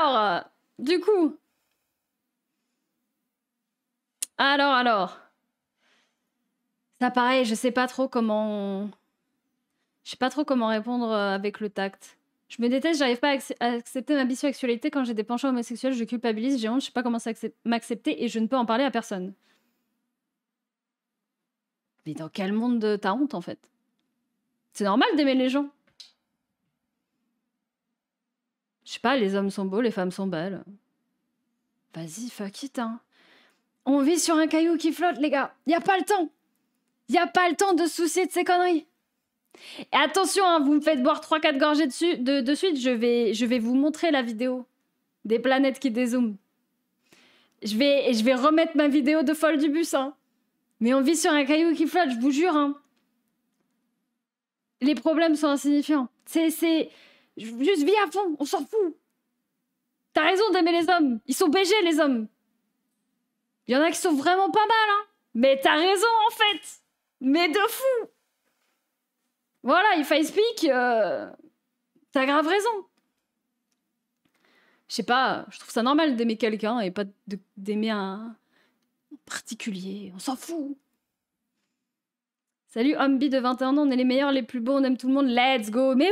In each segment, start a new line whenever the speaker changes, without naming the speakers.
Alors, du coup... Alors... Ça, pareil, je sais pas trop comment... Je sais pas trop comment répondre avec le tact. Je me déteste, j'arrive pas à accepter ma bisexualité. Quand j'ai des penchants homosexuels, je culpabilise, j'ai honte, je sais pas comment m'accepter et je ne peux en parler à personne. Mais dans quel monde t'as honte, en fait? C'est normal d'aimer les gens. Je sais pas, les hommes sont beaux, les femmes sont belles. Vas-y, fuck it, hein. On vit sur un caillou qui flotte, les gars. Y a pas le temps. Y a pas le temps de se soucier de ces conneries. Et attention, hein, vous me faites boire 3-4 gorgées de suite, je vais vous montrer la vidéo des planètes qui dézooment. Je vais remettre ma vidéo de folle du bus, hein. Mais on vit sur un caillou qui flotte, je vous jure, hein. Les problèmes sont insignifiants. C'est... Juste vis à fond, on s'en fout. T'as raison d'aimer les hommes. Ils sont BG, les hommes. Il y en a qui sont vraiment pas mal, hein. Mais t'as raison, en fait. Mais de fou. Voilà, if I speak, t'as grave raison. Je sais pas, je trouve ça normal d'aimer quelqu'un et pas d'aimer un particulier. On s'en fout. Salut, Humby de 21 ans, on est les meilleurs, les plus beaux, on aime tout le monde, let's go. Mais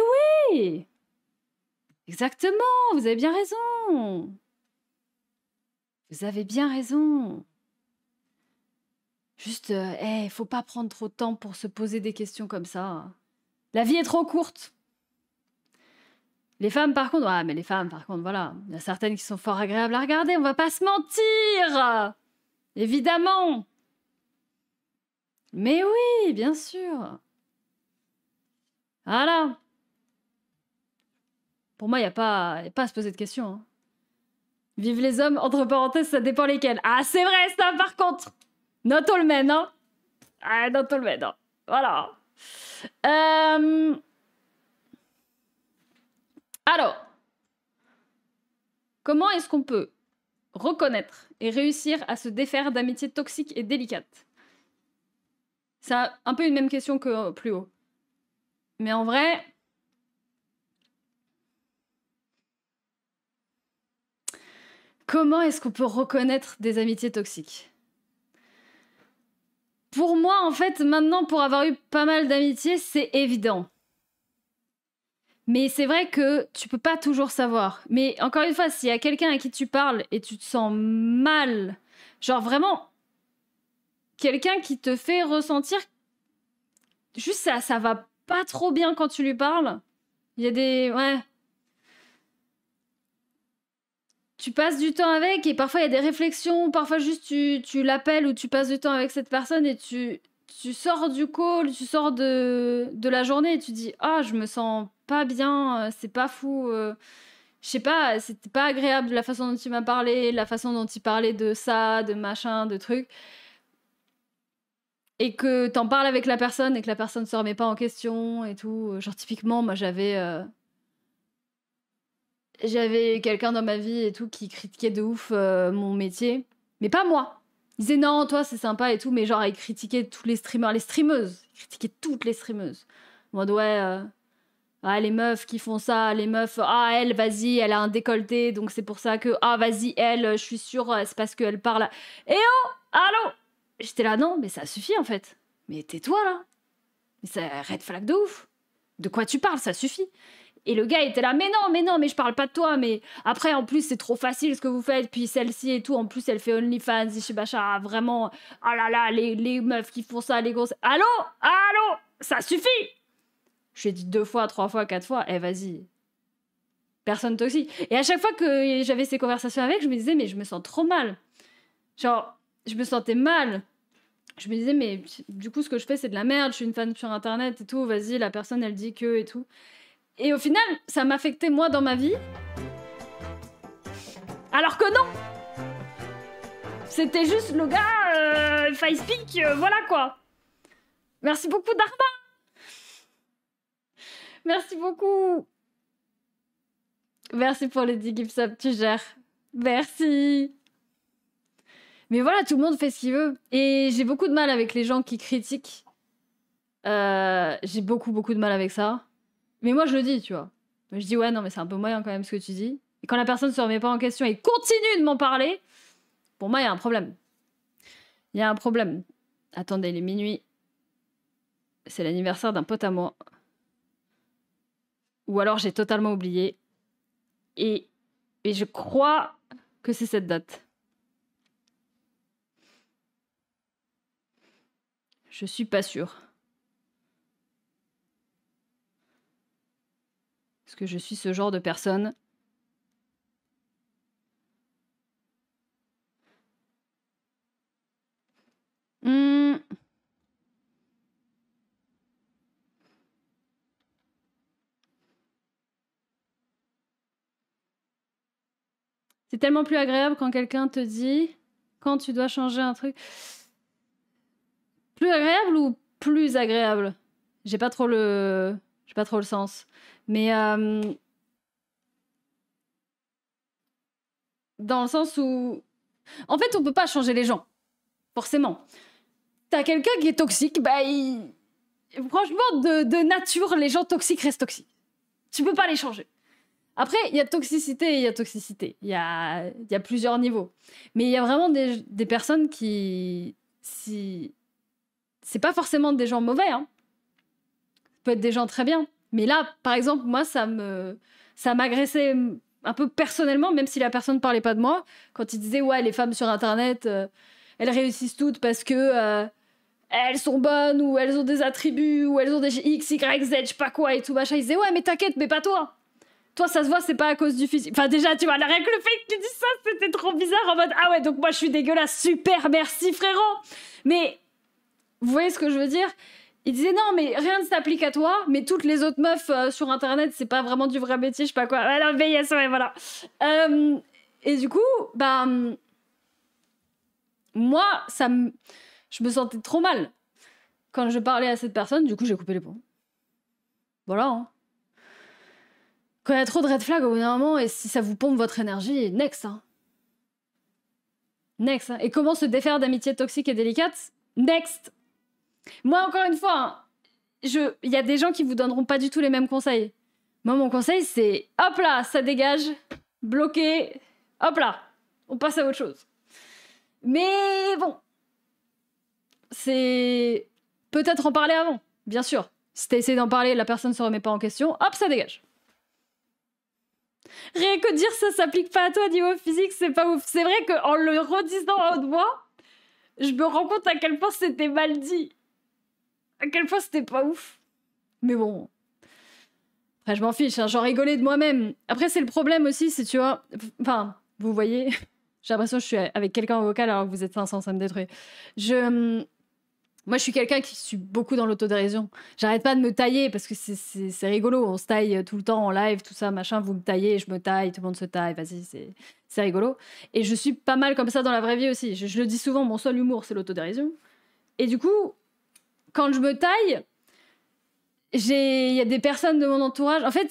oui! Exactement, vous avez bien raison. Vous avez bien raison. Juste, faut pas prendre trop de temps pour se poser des questions comme ça. La vie est trop courte. Les femmes, par contre, ouais, mais les femmes, par contre, voilà. Il y a certaines qui sont fort agréables à regarder, on va pas se mentir. Évidemment. Mais oui, bien sûr. Voilà. Pour moi, il n'y a pas à se poser de questions. Hein. Vive les hommes, entre parenthèses, ça dépend lesquels. Ah, c'est vrai, ça, par contre. Not all men, hein. Ah, not all men, hein. Voilà. Alors, comment est-ce qu'on peut reconnaître et réussir à se défaire d'amitiés toxiques et délicates? C'est un peu une même question que plus haut. Mais en vrai... Comment est-ce qu'on peut reconnaître des amitiés toxiques? Pour moi, en fait, maintenant, pour avoir eu pas mal d'amitiés, c'est évident. Mais c'est vrai que tu peux pas toujours savoir. Mais encore une fois, s'il y a quelqu'un à qui tu parles et tu te sens mal, genre vraiment, quelqu'un qui te fait ressentir juste ça va pas trop bien quand tu lui parles. Il y a des... Ouais. Tu passes du temps avec et parfois il y a des réflexions, parfois juste tu l'appelles ou tu passes du temps avec cette personne et tu sors du call, tu sors de la journée et tu dis « Ah, je me sens pas bien, c'est pas fou. Je sais pas, c'était pas agréable la façon dont tu m'as parlé, la façon dont tu parlais de ça, de machin, de trucs. » Et que t'en parles avec la personne et que la personne se remet pas en question et tout. Genre typiquement, moi j'avais quelqu'un dans ma vie et tout qui critiquait de ouf mon métier. Mais pas moi. Il disait non, toi c'est sympa et tout, mais genre il critiquait tous les streamers, les streameuses. Il critiquait toutes les streameuses. En mode ouais, ah, les meufs qui font ça, les meufs, ah elle, vas-y, elle a un décolleté, donc c'est pour ça que, ah vas-y, elle, je suis sûre, c'est parce qu'elle parle. Eh oh, allô. J'étais là, non, mais ça suffit en fait. Mais tais-toi là. Mais c'est red flag de ouf. De quoi tu parles, ça suffit. Et le gars était là, mais non, mais je parle pas de toi, mais après, en plus, c'est trop facile ce que vous faites, puis celle-ci et tout, en plus, elle fait OnlyFans, je sais pas, vraiment, oh là là, les meufs qui font ça, les grosses... Allô, ça suffit. Je lui ai dit 2 fois, 3 fois, 4 fois, vas-y. Personne toxique. Et à chaque fois que j'avais ces conversations avec, je me disais, mais je me sens trop mal. Genre, je me sentais mal. Je me disais, mais du coup, ce que je fais, c'est de la merde, je suis une fan sur Internet et tout, vas-y, la personne, elle dit que et tout. Et au final, ça m'affectait moi dans ma vie. Alors que non! C'était juste le gars, if I speak, voilà quoi. Merci beaucoup, Darma! Merci beaucoup! Merci pour les 10 gifts sub, tu gères. Merci! Mais voilà, tout le monde fait ce qu'il veut. Et j'ai beaucoup de mal avec les gens qui critiquent. J'ai beaucoup de mal avec ça. Mais moi, je le dis, tu vois. Je dis, ouais, non, mais c'est un peu moyen quand même ce que tu dis. et quand la personne ne se remet pas en question et continue de m'en parler, pour moi, il y a un problème. Il y a un problème. Attendez, il est minuit. C'est l'anniversaire d'un pote à moi. Ou alors j'ai totalement oublié. Et je crois que c'est cette date. Je suis pas sûre. Parce que je suis ce genre de personne. C'est tellement plus agréable quand quelqu'un te dit quand tu dois changer un truc. Plus agréable ou plus agréable? J'ai pas trop le sens. Mais dans le sens où en fait, on peut pas changer les gens. Forcément. T'as quelqu'un qui est toxique, bah franchement, de nature, les gens toxiques restent toxiques. Tu peux pas les changer. Après, il y a toxicité et il y a toxicité. Il y a plusieurs niveaux. Mais il y a vraiment des personnes qui... C'est pas forcément des gens mauvais, hein. Ça peut être des gens très bien. Mais là, par exemple, moi, ça m'agressait un peu personnellement, même si la personne parlait pas de moi, quand il disait « Ouais, les femmes sur Internet, elles réussissent toutes parce que... elles sont bonnes, ou elles ont des attributs, ou elles ont des X, Y, Z, je sais pas quoi, et tout machin. » Ils disaient « Ouais, mais t'inquiète, mais pas toi. Toi, ça se voit, c'est pas à cause du physique. » Enfin, déjà, tu vois, rien que le fait que tu dis ça, c'était trop bizarre, en mode « Ah ouais, donc moi, je suis dégueulasse, super, merci, frérot. » Mais, vous voyez ce que je veux dire? Il disait « Non, mais rien ne s'applique à toi, mais toutes les autres meufs sur Internet, c'est pas vraiment du vrai métier, je sais pas quoi. » Ah non, mais yes, ouais, voilà. Et du coup, bah... moi, je me sentais trop mal quand je parlais à cette personne. Du coup, j'ai coupé les ponts. Voilà, hein. Quand il y a trop de red flags au bout d'un moment, et si ça vous pompe votre énergie, next, hein. Next, hein. Et comment se défaire d'amitiés toxiques et délicates? Next. Moi, encore une fois, hein, il y a des gens qui vous donneront pas du tout les mêmes conseils. Moi, mon conseil, c'est hop là, ça dégage, bloqué, hop là, on passe à autre chose. Mais bon, c'est peut-être en parler avant, bien sûr. Si t'as essayé d'en parler, la personne se remet pas en question, hop, ça dégage. Rien que dire ça s'applique pas à toi niveau physique, c'est pas ouf. C'est vrai qu'en le redisant à haute voix, je me rends compte à quel point c'était mal dit. À quel point c'était pas ouf. Mais bon. Après, je m'en fiche, hein, j'en rigolais de moi-même. Après, c'est le problème aussi, c'est, tu vois... Enfin, vous voyez... J'ai l'impression que je suis avec quelqu'un au vocal alors que vous êtes 500, ça me détruit. Moi, je suis quelqu'un qui suis beaucoup dans l'autodérision. J'arrête pas de me tailler parce que c'est rigolo. On se taille tout le temps en live, tout ça, machin. Vous me taillez, je me taille, tout le monde se taille. Vas-y, c'est rigolo. Et je suis pas mal comme ça dans la vraie vie aussi. Je le dis souvent, mon seul humour, c'est l'autodérision. Et du coup, quand je me taille, il y a des personnes de mon entourage. En fait,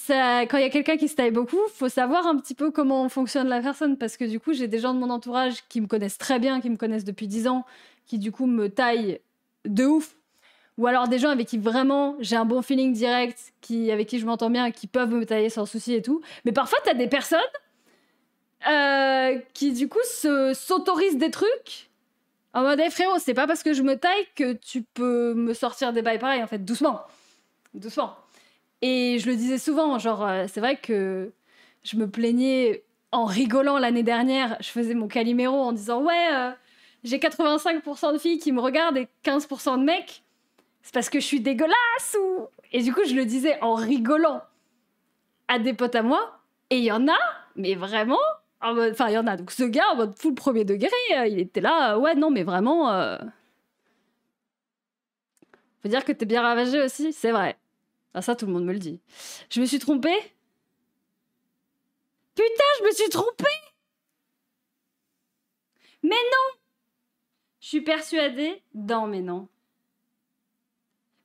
quand il y a quelqu'un qui se taille beaucoup, faut savoir un petit peu comment fonctionne la personne. Parce que du coup, j'ai des gens de mon entourage qui me connaissent très bien, qui me connaissent depuis 10 ans, qui du coup me taillent de ouf. Ou alors des gens avec qui vraiment j'ai un bon feeling direct, avec qui je m'entends bien, qui peuvent me tailler sans souci et tout. Mais parfois, t'as des personnes qui du coup s'autorisent des trucs en mode hey, frérot, c'est pas parce que je me taille que tu peux me sortir des bails pareils, en fait, doucement. Doucement. Et je le disais souvent, genre, c'est vrai que je me plaignais en rigolant l'année dernière. Je faisais mon Calimero en disant ouais, j'ai 85% de filles qui me regardent et 15% de mecs. C'est parce que je suis dégueulasse ou... Et du coup, je le disais en rigolant à des potes à moi. Et il y en a, mais vraiment... Enfin, il y en a. Donc ce gars, en mode full premier degré, il était là. Ouais, non, mais vraiment... Faut dire que t'es bien ravagé aussi, c'est vrai. Ah, ça, tout le monde me le dit. Je me suis trompée? Putain, je me suis trompée! Mais non! Je suis persuadée... Non, mais non.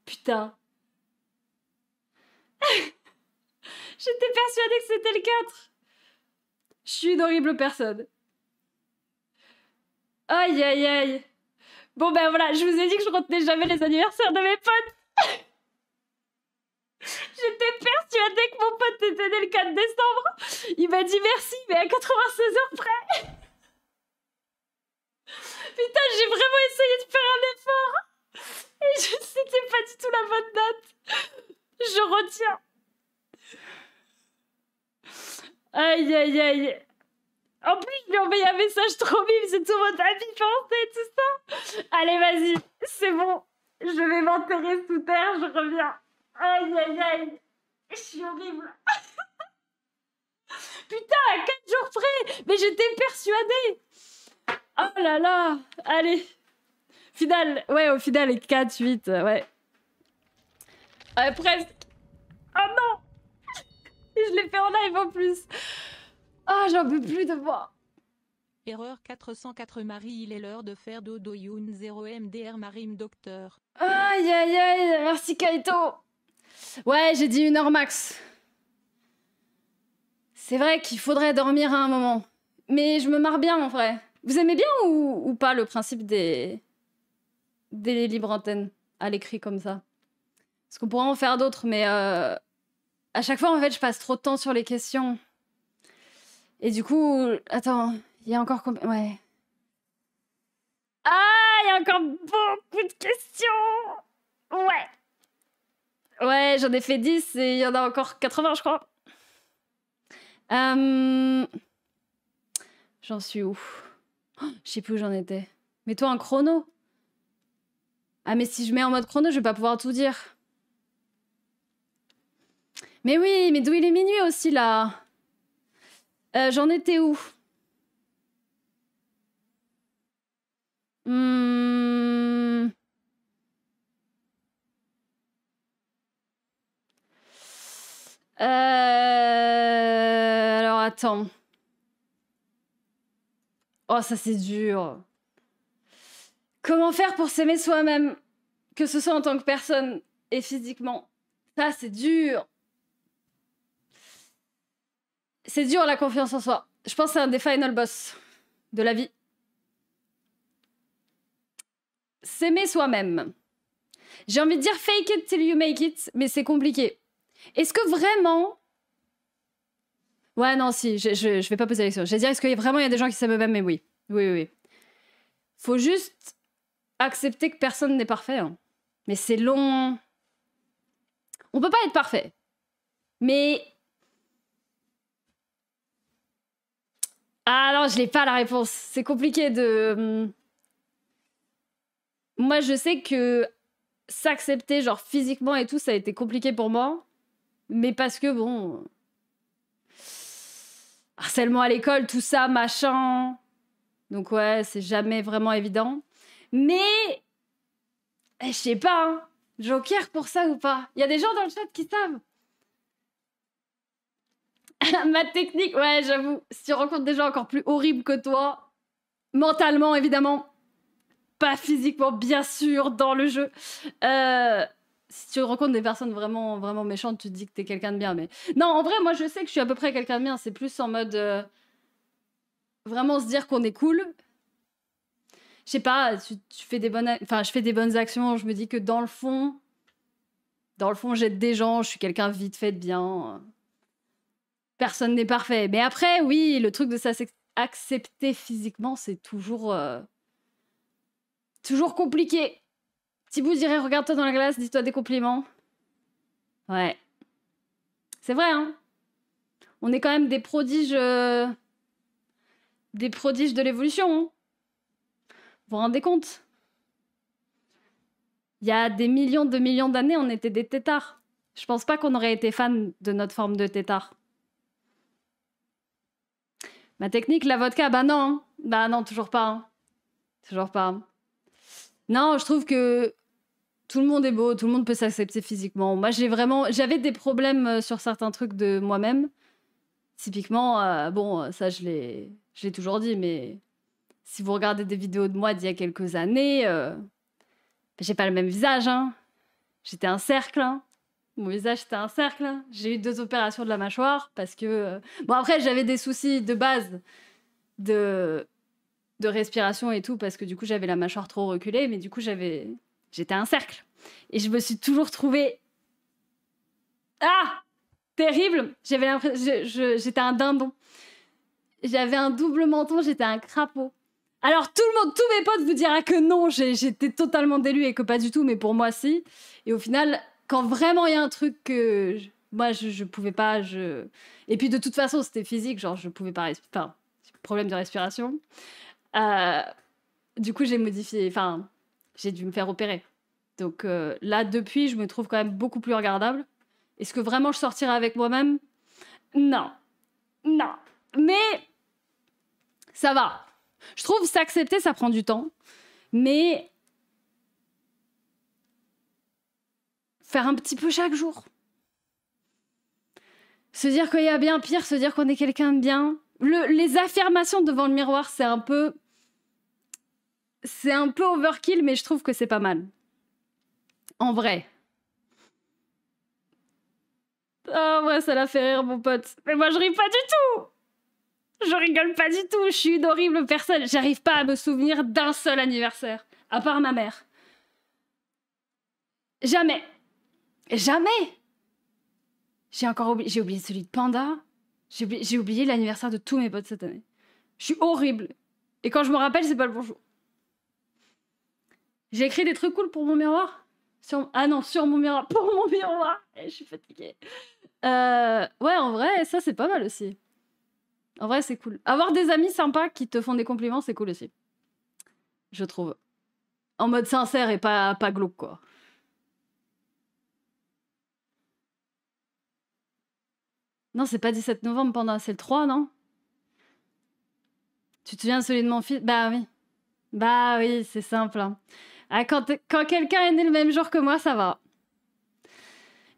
Putain. J'étais persuadée que c'était le 4. Je suis une horrible personne. Aïe, aïe, aïe. Bon, ben voilà, je vous ai dit que je retenais jamais les anniversaires de mes potes. J'étais persuadée que mon pote était né le 4 décembre. Il m'a dit merci, mais à 96 heures près. Putain, j'ai vraiment essayé de faire un effort. Et c'était pas du tout la bonne date. Je retiens. Aïe, aïe, aïe. En plus, je lui ai envoyé un message trop mime, c'est tout mon ami pensé et tout ça. Allez, vas-y, c'est bon. Je vais m'enterrer sous terre, je reviens. Aïe, aïe, aïe. Je suis horrible. Putain, à 4 jours près. Mais j'étais persuadée. Oh là là. Allez. Final. Ouais, au final, 4, 8, ouais. Presque. Oh non. Et je l'ai fait en live en plus. Ah, j'en peux plus de moi.
Erreur 404 Marie, il est l'heure de faire dodo Youn 0 MDR Marim Docteur.
Aïe aïe aïe, merci Kaito. Ouais, j'ai dit 1 heure max. C'est vrai qu'il faudrait dormir à un moment. Mais je me marre bien en vrai. Vous aimez bien ou pas le principe des libres antennes à l'écrit comme ça? Parce qu'on pourrait en faire d'autres, mais à chaque fois en fait je passe trop de temps sur les questions. Et du coup, attends, il y a encore combien? Ouais. Ah, il y a encore beaucoup de questions. Ouais. Ouais, j'en ai fait 10 et il y en a encore 80, je crois. J'en suis où? Oh, je sais plus où j'en étais. Mets-toi un chrono. Ah, mais si je mets en mode chrono, je vais pas pouvoir tout dire. Mais oui, mais d'où il est minuit aussi, là? J'en étais où? Alors, attends. Oh, ça, c'est dur. Comment faire pour s'aimer soi-même? Que ce soit en tant que personne et physiquement. Ça, c'est dur. C'est dur, la confiance en soi. Je pense que c'est un des final boss de la vie. S'aimer soi-même. J'ai envie de dire fake it till you make it, mais c'est compliqué. Est-ce que vraiment... Ouais, non, si, je vais pas poser la question. Je vais dire, est-ce que vraiment il y a des gens qui s'aiment eux-mêmes? Mais oui. Oui, oui, oui. Faut juste accepter que personne n'est parfait. Hein. Mais c'est long. On peut pas être parfait. Mais... Ah non, je n'ai pas la réponse. C'est compliqué de... Moi, je sais que s'accepter, genre physiquement et tout, ça a été compliqué pour moi. Mais parce que, bon... Harcèlement à l'école, tout ça, machin... Donc ouais, c'est jamais vraiment évident. Mais... Je sais pas, hein. Joker pour ça ou pas? Il y a des gens dans le chat qui savent. Ma technique, ouais, j'avoue. Si tu rencontres des gens encore plus horribles que toi, mentalement, évidemment, pas physiquement, bien sûr, dans le jeu. Si tu rencontres des personnes vraiment, vraiment méchantes, tu te dis que t'es quelqu'un de bien. Mais non, en vrai, moi, je sais que je suis à peu près quelqu'un de bien. C'est plus en mode vraiment se dire qu'on est cool. Je sais pas, tu fais des bonnes, enfin, je fais des bonnes actions. Je me dis que dans le fond, j'aide des gens. Je suis quelqu'un vite fait de bien. Personne n'est parfait. Mais après, oui, le truc de s'accepter physiquement, c'est toujours toujours compliqué. Thibaut dirait, regarde-toi dans la glace, dis-toi des compliments. Ouais. C'est vrai, hein. On est quand même des prodiges de l'évolution. Hein. Vous vous rendez compte? Il y a des millions d'années, on était des têtards. Je pense pas qu'on aurait été fan de notre forme de tétard. Ma technique, la vodka, bah non. Hein. Bah non, toujours pas. Hein. Toujours pas. Non, je trouve que tout le monde est beau, tout le monde peut s'accepter physiquement. Moi, j'avais des problèmes sur certains trucs de moi-même. Typiquement, bon, ça, je l'ai toujours dit, mais si vous regardez des vidéos de moi d'il y a quelques années, j'ai pas le même visage, hein. J'étais un cercle, hein. Mon visage, c'était un cercle. Hein. J'ai eu 2 opérations de la mâchoire parce que... Bon, après, j'avais des soucis de base de respiration et tout parce que du coup, j'avais la mâchoire trop reculée, mais du coup, j'étais un cercle. Et je me suis toujours trouvée Ah! Terrible! J'avais l'impression... J'étais un dindon. J'avais un double menton, j'étais un crapaud. Alors tout le monde, tous mes potes vous dira que non, j'étais totalement délue et que pas du tout, mais pour moi si. Et au final, quand vraiment il y a un truc que... Moi, je pouvais pas... Et puis de toute façon, c'était physique, genre je pouvais pas... Enfin, problème de respiration. Du coup, j'ai modifié... Enfin, j'ai dû me faire opérer. Donc là, depuis, je me trouve quand même beaucoup plus regardable. Est-ce que vraiment je sortirai avec moi-même? Non. Non. Mais ça va. Je trouve s'accepter, ça prend du temps. Mais faire un petit peu chaque jour. Se dire qu'il y a bien pire, se dire qu'on est quelqu'un de bien. Les affirmations devant le miroir, c'est un peu... C'est un peu overkill, mais je trouve que c'est pas mal. En vrai. Ah ouais, ça l'a fait rire, mon pote. Mais moi, je ris pas du tout. Je rigole pas du tout. Je suis une horrible personne. J'arrive pas à me souvenir d'un seul anniversaire. À part ma mère. Jamais. Jamais. J'ai oublié celui de Panda. J'ai oublié l'anniversaire de tous mes potes cette année. Je suis horrible. Et quand je me rappelle, c'est pas le bonjour. J'ai écrit des trucs cool pour mon miroir. Ah non, sur mon miroir. Pour mon miroir. Je suis fatiguée. Ouais, en vrai, ça, c'est pas mal aussi. En vrai, c'est cool. Avoir des amis sympas qui te font des compliments, c'est cool aussi. Je trouve. En mode sincère et pas glauque, quoi. Non, c'est pas 17 novembre, Panda, c'est le 3, non? Tu te souviens de celui de mon fils? Bah oui. Bah oui, c'est simple. Hein. Ah, quand quelqu'un est né le même jour que moi, ça va.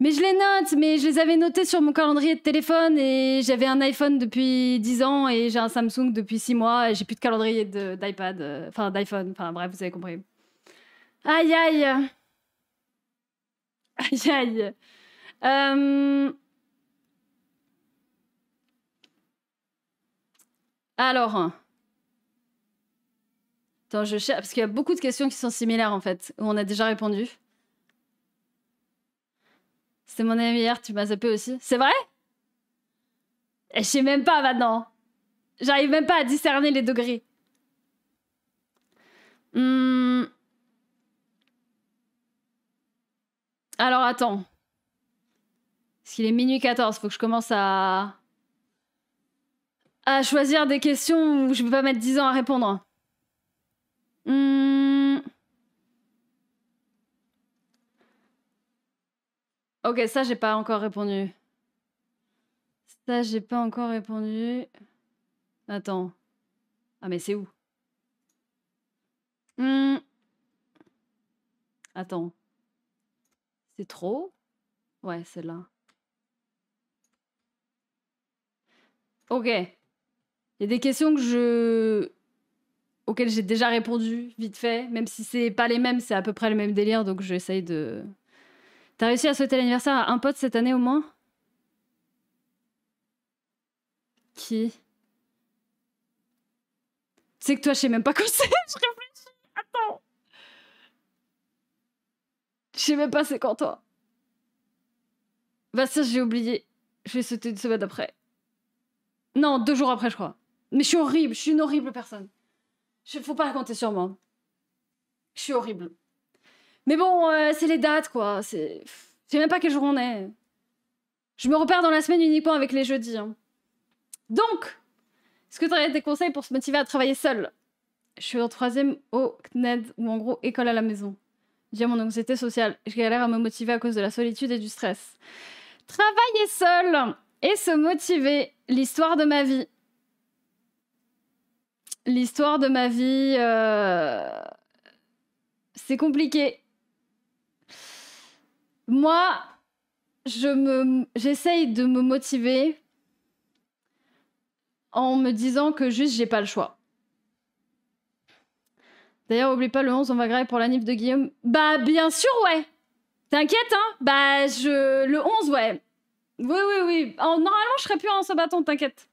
Mais je les note, mais je les avais notés sur mon calendrier de téléphone et j'avais un iPhone depuis 10 ans et j'ai un Samsung depuis 6 mois et j'ai plus de calendrier d'iPad, enfin d'iPhone, enfin bref, vous avez compris. Aïe aïe. Aïe aïe. Alors... Attends, je cherche, parce qu'il y a beaucoup de questions qui sont similaires en fait, où on a déjà répondu. C'était mon anniversaire, tu m'as zappé aussi. C'est vrai? Je sais même pas maintenant. J'arrive même pas à discerner les degrés. Alors attends. Parce qu'il est minuit 14, faut que je commence à choisir des questions où je peux pas mettre 10 ans à répondre. Ok, ça j'ai pas encore répondu. Ça j'ai pas encore répondu. Attends. Ah mais c'est où? Attends. C'est trop? Ouais, c'est là. Ok. Il y a des questions auxquelles j'ai déjà répondu, vite fait. Même si c'est pas les mêmes, c'est à peu près le même délire, donc j'essaye de... T'as réussi à souhaiter l'anniversaire à un pote cette année au moins? Qui? Tu sais que toi, je sais même pas quoi c'est, je réfléchis. Attends. Je sais même pas c'est quand toi. Bah ça, j'ai oublié. Je vais sauter une semaine après. Non, 2 jours après, je crois. Mais je suis horrible, je suis une horrible personne. Faut pas compter sur moi. Je suis horrible. Mais bon, c'est les dates, quoi. Je sais même pas quel jour on est. Je me repère dans la semaine uniquement avec les jeudis. Hein. Donc, est-ce que tu aurais des conseils pour se motiver à travailler seul? Je suis en 3e au CNED, ou en gros, école à la maison. J'ai mon anxiété sociale. Je galère à me motiver à cause de la solitude et du stress. Travailler seul et se motiver. L'histoire de ma vie. L'histoire de ma vie... C'est compliqué. Moi, j'essaye de me motiver en me disant que juste j'ai pas le choix. D'ailleurs, oublie pas, le 11, on va grailler pour l'anniv de Guillaume. Bah, bien sûr, ouais. T'inquiète, hein. Bah, le 11, ouais. Oui. Normalement, je serais plus en sabaton, t'inquiète.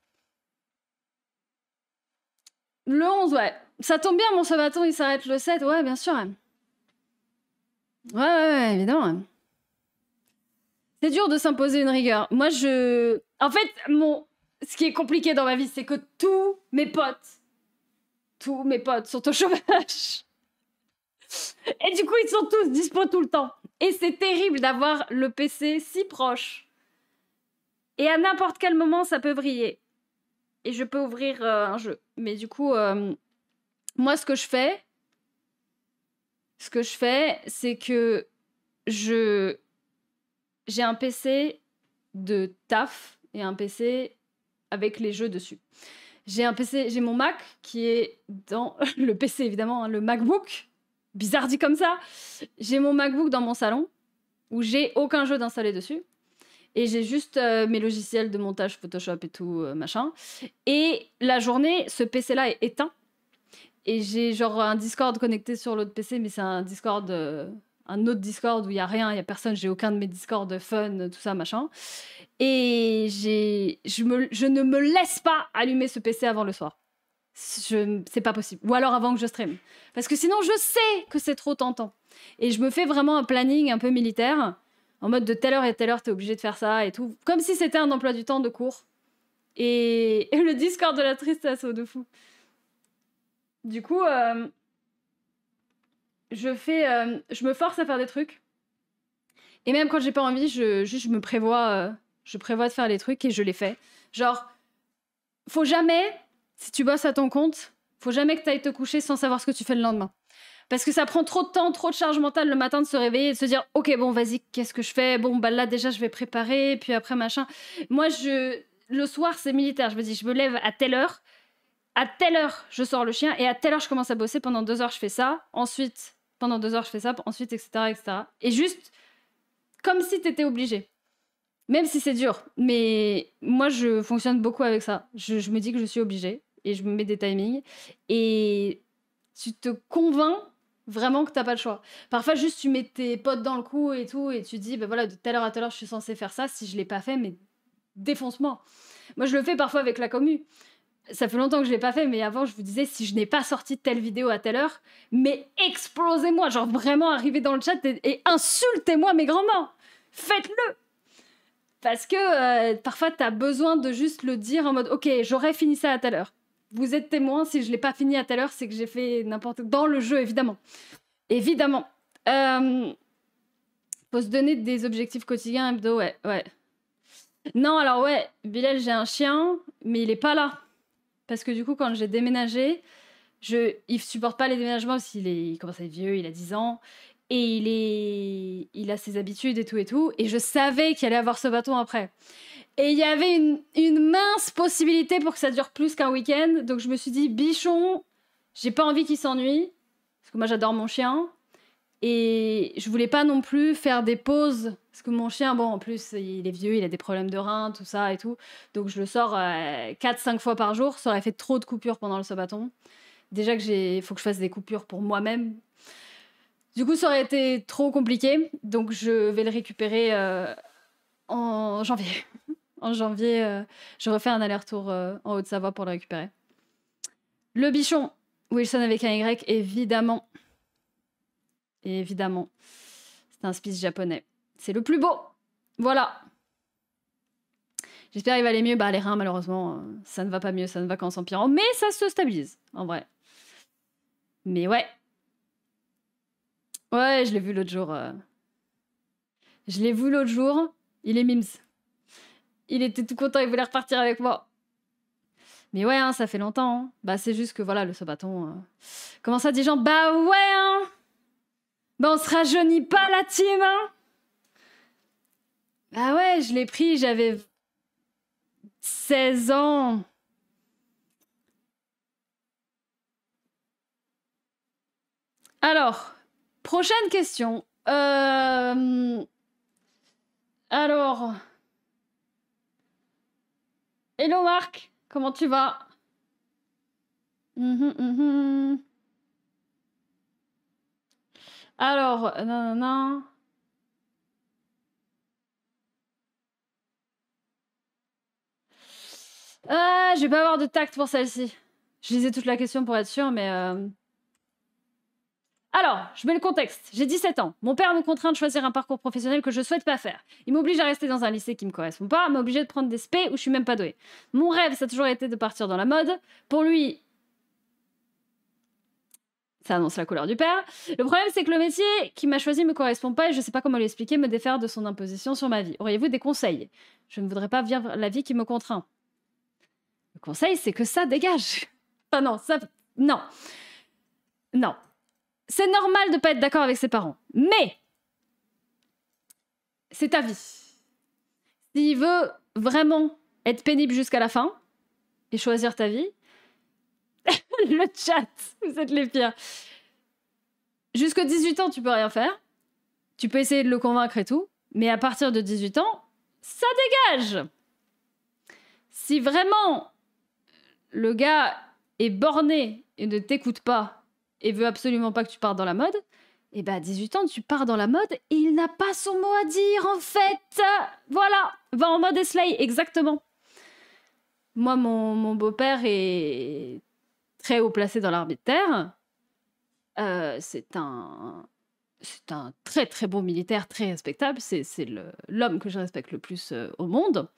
Le 11, ouais. Ça tombe bien, mon sabaton, il s'arrête le 7. Ouais, bien sûr. Ouais, évidemment. C'est dur de s'imposer une rigueur. Moi, En fait, ce qui est compliqué dans ma vie, c'est que tous mes potes sont au chômage. Et du coup, ils sont tous dispo tout le temps. Et c'est terrible d'avoir le PC si proche. Et à n'importe quel moment, ça peut vriller. Et je peux ouvrir un jeu. Mais du coup, moi, ce que je fais, c'est que j'ai un PC de taf et un PC avec les jeux dessus. J'ai mon Mac qui est dans le PC évidemment, hein, le MacBook, bizarre dit comme ça. J'ai mon MacBook dans mon salon où j'ai aucun jeu d'installé dessus et j'ai juste mes logiciels de montage Photoshop et tout machin. Et la journée, ce PC là est éteint et j'ai genre un Discord connecté sur l'autre PC, mais c'est un Discord un autre Discord où il y a rien, il y a personne, j'ai aucun de mes Discord fun, tout ça machin. Et je ne me laisse pas allumer ce PC avant le soir. C'est pas possible. Ou alors avant que je stream. Parce que sinon, je sais que c'est trop tentant. Et je me fais vraiment un planning un peu militaire. En mode de telle heure et telle heure, t'es obligé de faire ça et tout. Comme si c'était un emploi du temps de cours. Et le Discord de la tristesse, de fou. Du coup, je me force à faire des trucs. Et même quand j'ai pas envie, je me prévois... je prévois de faire les trucs et je les fais. Genre, faut jamais, si tu bosses à ton compte, faut jamais que tu ailles te coucher sans savoir ce que tu fais le lendemain. Parce que ça prend trop de temps, trop de charge mentale le matin de se réveiller et de se dire « Ok, bon, vas-y, qu'est-ce que je fais ? Bon, bah là, déjà, je vais préparer, puis après, machin. » Moi, le soir, c'est militaire. Je me dis, je me lève à telle heure, je sors le chien, et à telle heure, je commence à bosser. Pendant 2 heures, je fais ça. Ensuite, pendant 2 heures, je fais ça. Ensuite, etc., etc. Et juste, comme si t'étais obligé. Même si c'est dur, mais moi je fonctionne beaucoup avec ça. Je me dis que je suis obligée et je me mets des timings et tu te convaincs vraiment que t'as pas le choix. Parfois juste tu mets tes potes dans le coup et tout et tu dis ben voilà de telle heure à telle heure je suis censée faire ça, si je l'ai pas fait mais défonce-moi. Moi je le fais parfois avec la commu. Ça fait longtemps que je l'ai pas fait mais avant je vous disais si je n'ai pas sorti telle vidéo à telle heure, mais explosez-moi, genre vraiment arrivez dans le chat et insultez-moi mes grands-mères. Faites-le. Parce que parfois, t'as besoin de juste le dire en mode « Ok, j'aurais fini ça à telle heure. » Vous êtes témoin, si je l'ai pas fini à telle heure, c'est que j'ai fait n'importe quoi. Dans le jeu, évidemment. Évidemment. Faut se donner des objectifs quotidiens, hebdo, ouais. Non, alors ouais, Bilal, j'ai un chien, mais il est pas là. Parce que du coup, quand j'ai déménagé, il supporte pas les déménagements parce qu'il commence à être vieux, il a 10 ans. Et il a ses habitudes et tout. Et je savais qu'il allait avoir ce bâton après. Et il y avait une mince possibilité pour que ça dure plus qu'un week-end. Donc je me suis dit, Bichon, j'ai pas envie qu'il s'ennuie. Parce que moi j'adore mon chien. Et je voulais pas non plus faire des pauses. Parce que mon chien, bon, en plus, il est vieux, il a des problèmes de reins, tout ça et tout. Donc je le sors 4-5 fois par jour. Ça aurait fait trop de coupures pendant le sabaton. Déjà que faut que je fasse des coupures pour moi-même. Du coup, ça aurait été trop compliqué, donc je vais le récupérer en janvier. En janvier, je refais un aller-retour en Haute-Savoie pour le récupérer. Le bichon, Wilson avec un Y, évidemment. Évidemment. C'est un Spitz japonais. C'est le plus beau. Voilà. J'espère qu'il va aller mieux. Bah, les reins, malheureusement, ça ne va pas mieux, ça ne va qu'en s'empirant. Mais ça se stabilise, en vrai. Mais ouais. Ouais, je l'ai vu l'autre jour. Il est mimes. Il était tout content, il voulait repartir avec moi. Mais ouais, hein, ça fait longtemps. Hein. Bah, c'est juste que voilà, le Sabaton. Comment ça, des gens? Bah ouais, hein. Bah, on se rajeunit pas la team, hein. Bah ouais, je l'ai pris, j'avais 16 ans. Alors, prochaine question. Alors. Hello Marc, comment tu vas? Alors, non. Je vais pas avoir de tact pour celle-ci. Je lisais toute la question pour être sûre, mais... Alors, je mets le contexte. J'ai 17 ans. Mon père me contraint de choisir un parcours professionnel que je souhaite pas faire. Il m'oblige à rester dans un lycée qui me correspond pas, m'oblige de prendre des spé où je suis même pas douée. Mon rêve, ça a toujours été de partir dans la mode. Pour lui, ça annonce la couleur du père. Le problème, c'est que le métier qui m'a choisi me correspond pas et je sais pas comment l'expliquer, me défaire de son imposition sur ma vie. Auriez-vous des conseils? Je ne voudrais pas vivre la vie qui me contraint. Le conseil, c'est que ça dégage. Enfin non, ça... Non. Non. C'est normal de pas être d'accord avec ses parents. Mais c'est ta vie. S'il veut vraiment être pénible jusqu'à la fin et choisir ta vie, le chat, vous êtes les pires. Jusqu'à 18 ans, tu peux rien faire. Tu peux essayer de le convaincre et tout. Mais à partir de 18 ans, ça dégage. Si vraiment le gars est borné et ne t'écoute pas et veut absolument pas que tu partes dans la mode, et ben à 18 ans, tu pars dans la mode et il n'a pas son mot à dire en fait. Voilà, va en mode slay, exactement. Moi, mon beau-père est très haut placé dans l'armée de terre. C'est un très très bon militaire, très respectable. C'est l'homme que je respecte le plus au monde.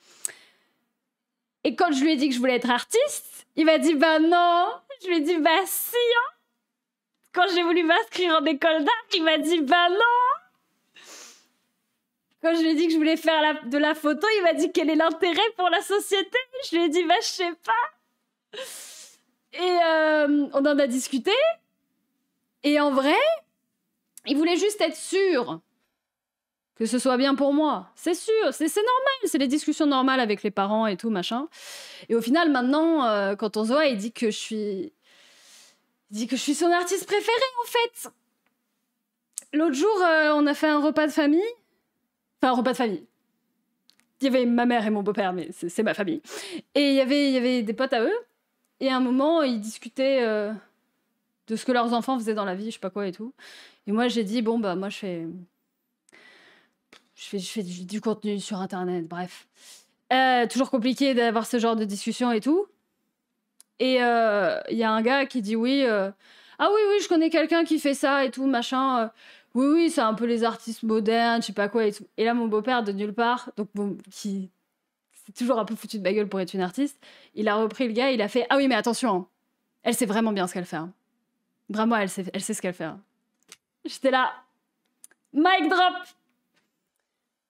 Et quand je lui ai dit que je voulais être artiste, il m'a dit bah non. Je lui ai dit bah si. Hein. Quand j'ai voulu m'inscrire en école d'art, il m'a dit bah non. Quand je lui ai dit que je voulais faire de la photo, il m'a dit quel est l'intérêt pour la société. Je lui ai dit bah je sais pas. Et on en a discuté. Et en vrai, il voulait juste être sûr que ce soit bien pour moi. C'est sûr, c'est normal. C'est les discussions normales avec les parents et tout, machin. Et au final, maintenant, quand on se voit, il dit que je suis son artiste préféré, en fait. L'autre jour, on a fait un repas de famille. Enfin, un repas de famille. Il y avait ma mère et mon beau-père, mais c'est ma famille. Et il y avait des potes à eux. Et à un moment, ils discutaient de ce que leurs enfants faisaient dans la vie, je sais pas quoi et tout. Et moi, j'ai dit, bon, bah, moi, je fais du contenu sur Internet, bref. Toujours compliqué d'avoir ce genre de discussion et tout. Et il y a un gars qui dit oui. Ah oui, je connais quelqu'un qui fait ça et tout, machin. Oui, c'est un peu les artistes modernes, je sais pas quoi et tout. Et là, mon beau-père, de nulle part, donc bon, qui s'est toujours un peu foutu de ma gueule pour être une artiste, il a repris le gars, il a fait ah oui, mais attention, hein. Elle sait vraiment bien ce qu'elle fait. Hein. Vraiment, elle sait ce qu'elle fait. Hein. J'étais là. Mic drop!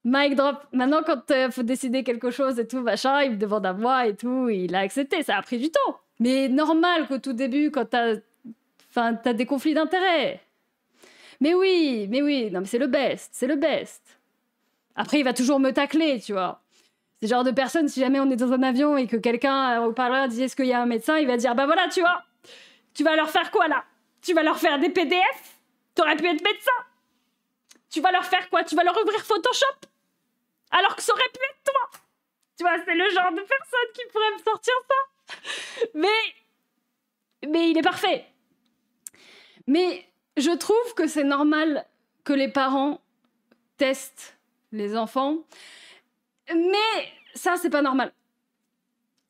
Mic drop. Maintenant, quand faut décider quelque chose et tout, machin, il me demande à moi et tout, il a accepté. Ça a pris du temps. Mais normal qu'au tout début, quand t'as des conflits d'intérêts. Mais oui, non, mais c'est le best. Après, il va toujours me tacler, tu vois. C'est le genre de personne, si jamais on est dans un avion et que quelqu'un au parleur dit est-ce qu'il y a un médecin, il va dire bah voilà, tu vois, tu vas leur faire quoi là? Tu vas leur faire des PDF? T'aurais pu être médecin. Tu vas leur faire quoi? Tu vas leur ouvrir Photoshop? Alors que ça aurait pu être toi. Tu vois, c'est le genre de personne qui pourrait me sortir ça. Mais il est parfait. Mais je trouve que c'est normal que les parents testent les enfants. Mais ça, c'est pas normal.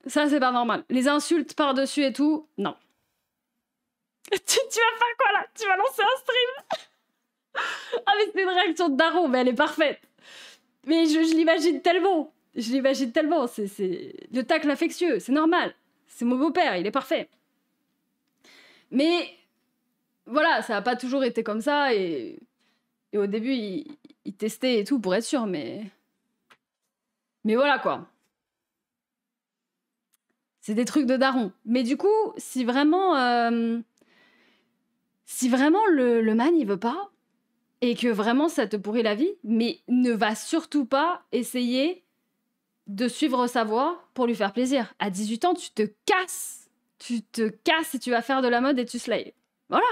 Ça, c'est pas normal. Les insultes par-dessus et tout, non. Tu vas faire quoi, là? Tu vas lancer un stream? Ah, mais c'est une réaction de daron, mais elle est parfaite. Mais je l'imagine tellement. C'est le tacle affectueux, c'est normal. C'est mon beau-père, il est parfait. Mais voilà, ça n'a pas toujours été comme ça. Et au début, il testait et tout pour être sûr, mais voilà, quoi. C'est des trucs de daron. Mais du coup, si vraiment le man, il veut pas, et que vraiment ça te pourrit la vie, mais ne va surtout pas essayer de suivre sa voie pour lui faire plaisir. À 18 ans, tu te casses et tu vas faire de la mode et tu slay. Voilà.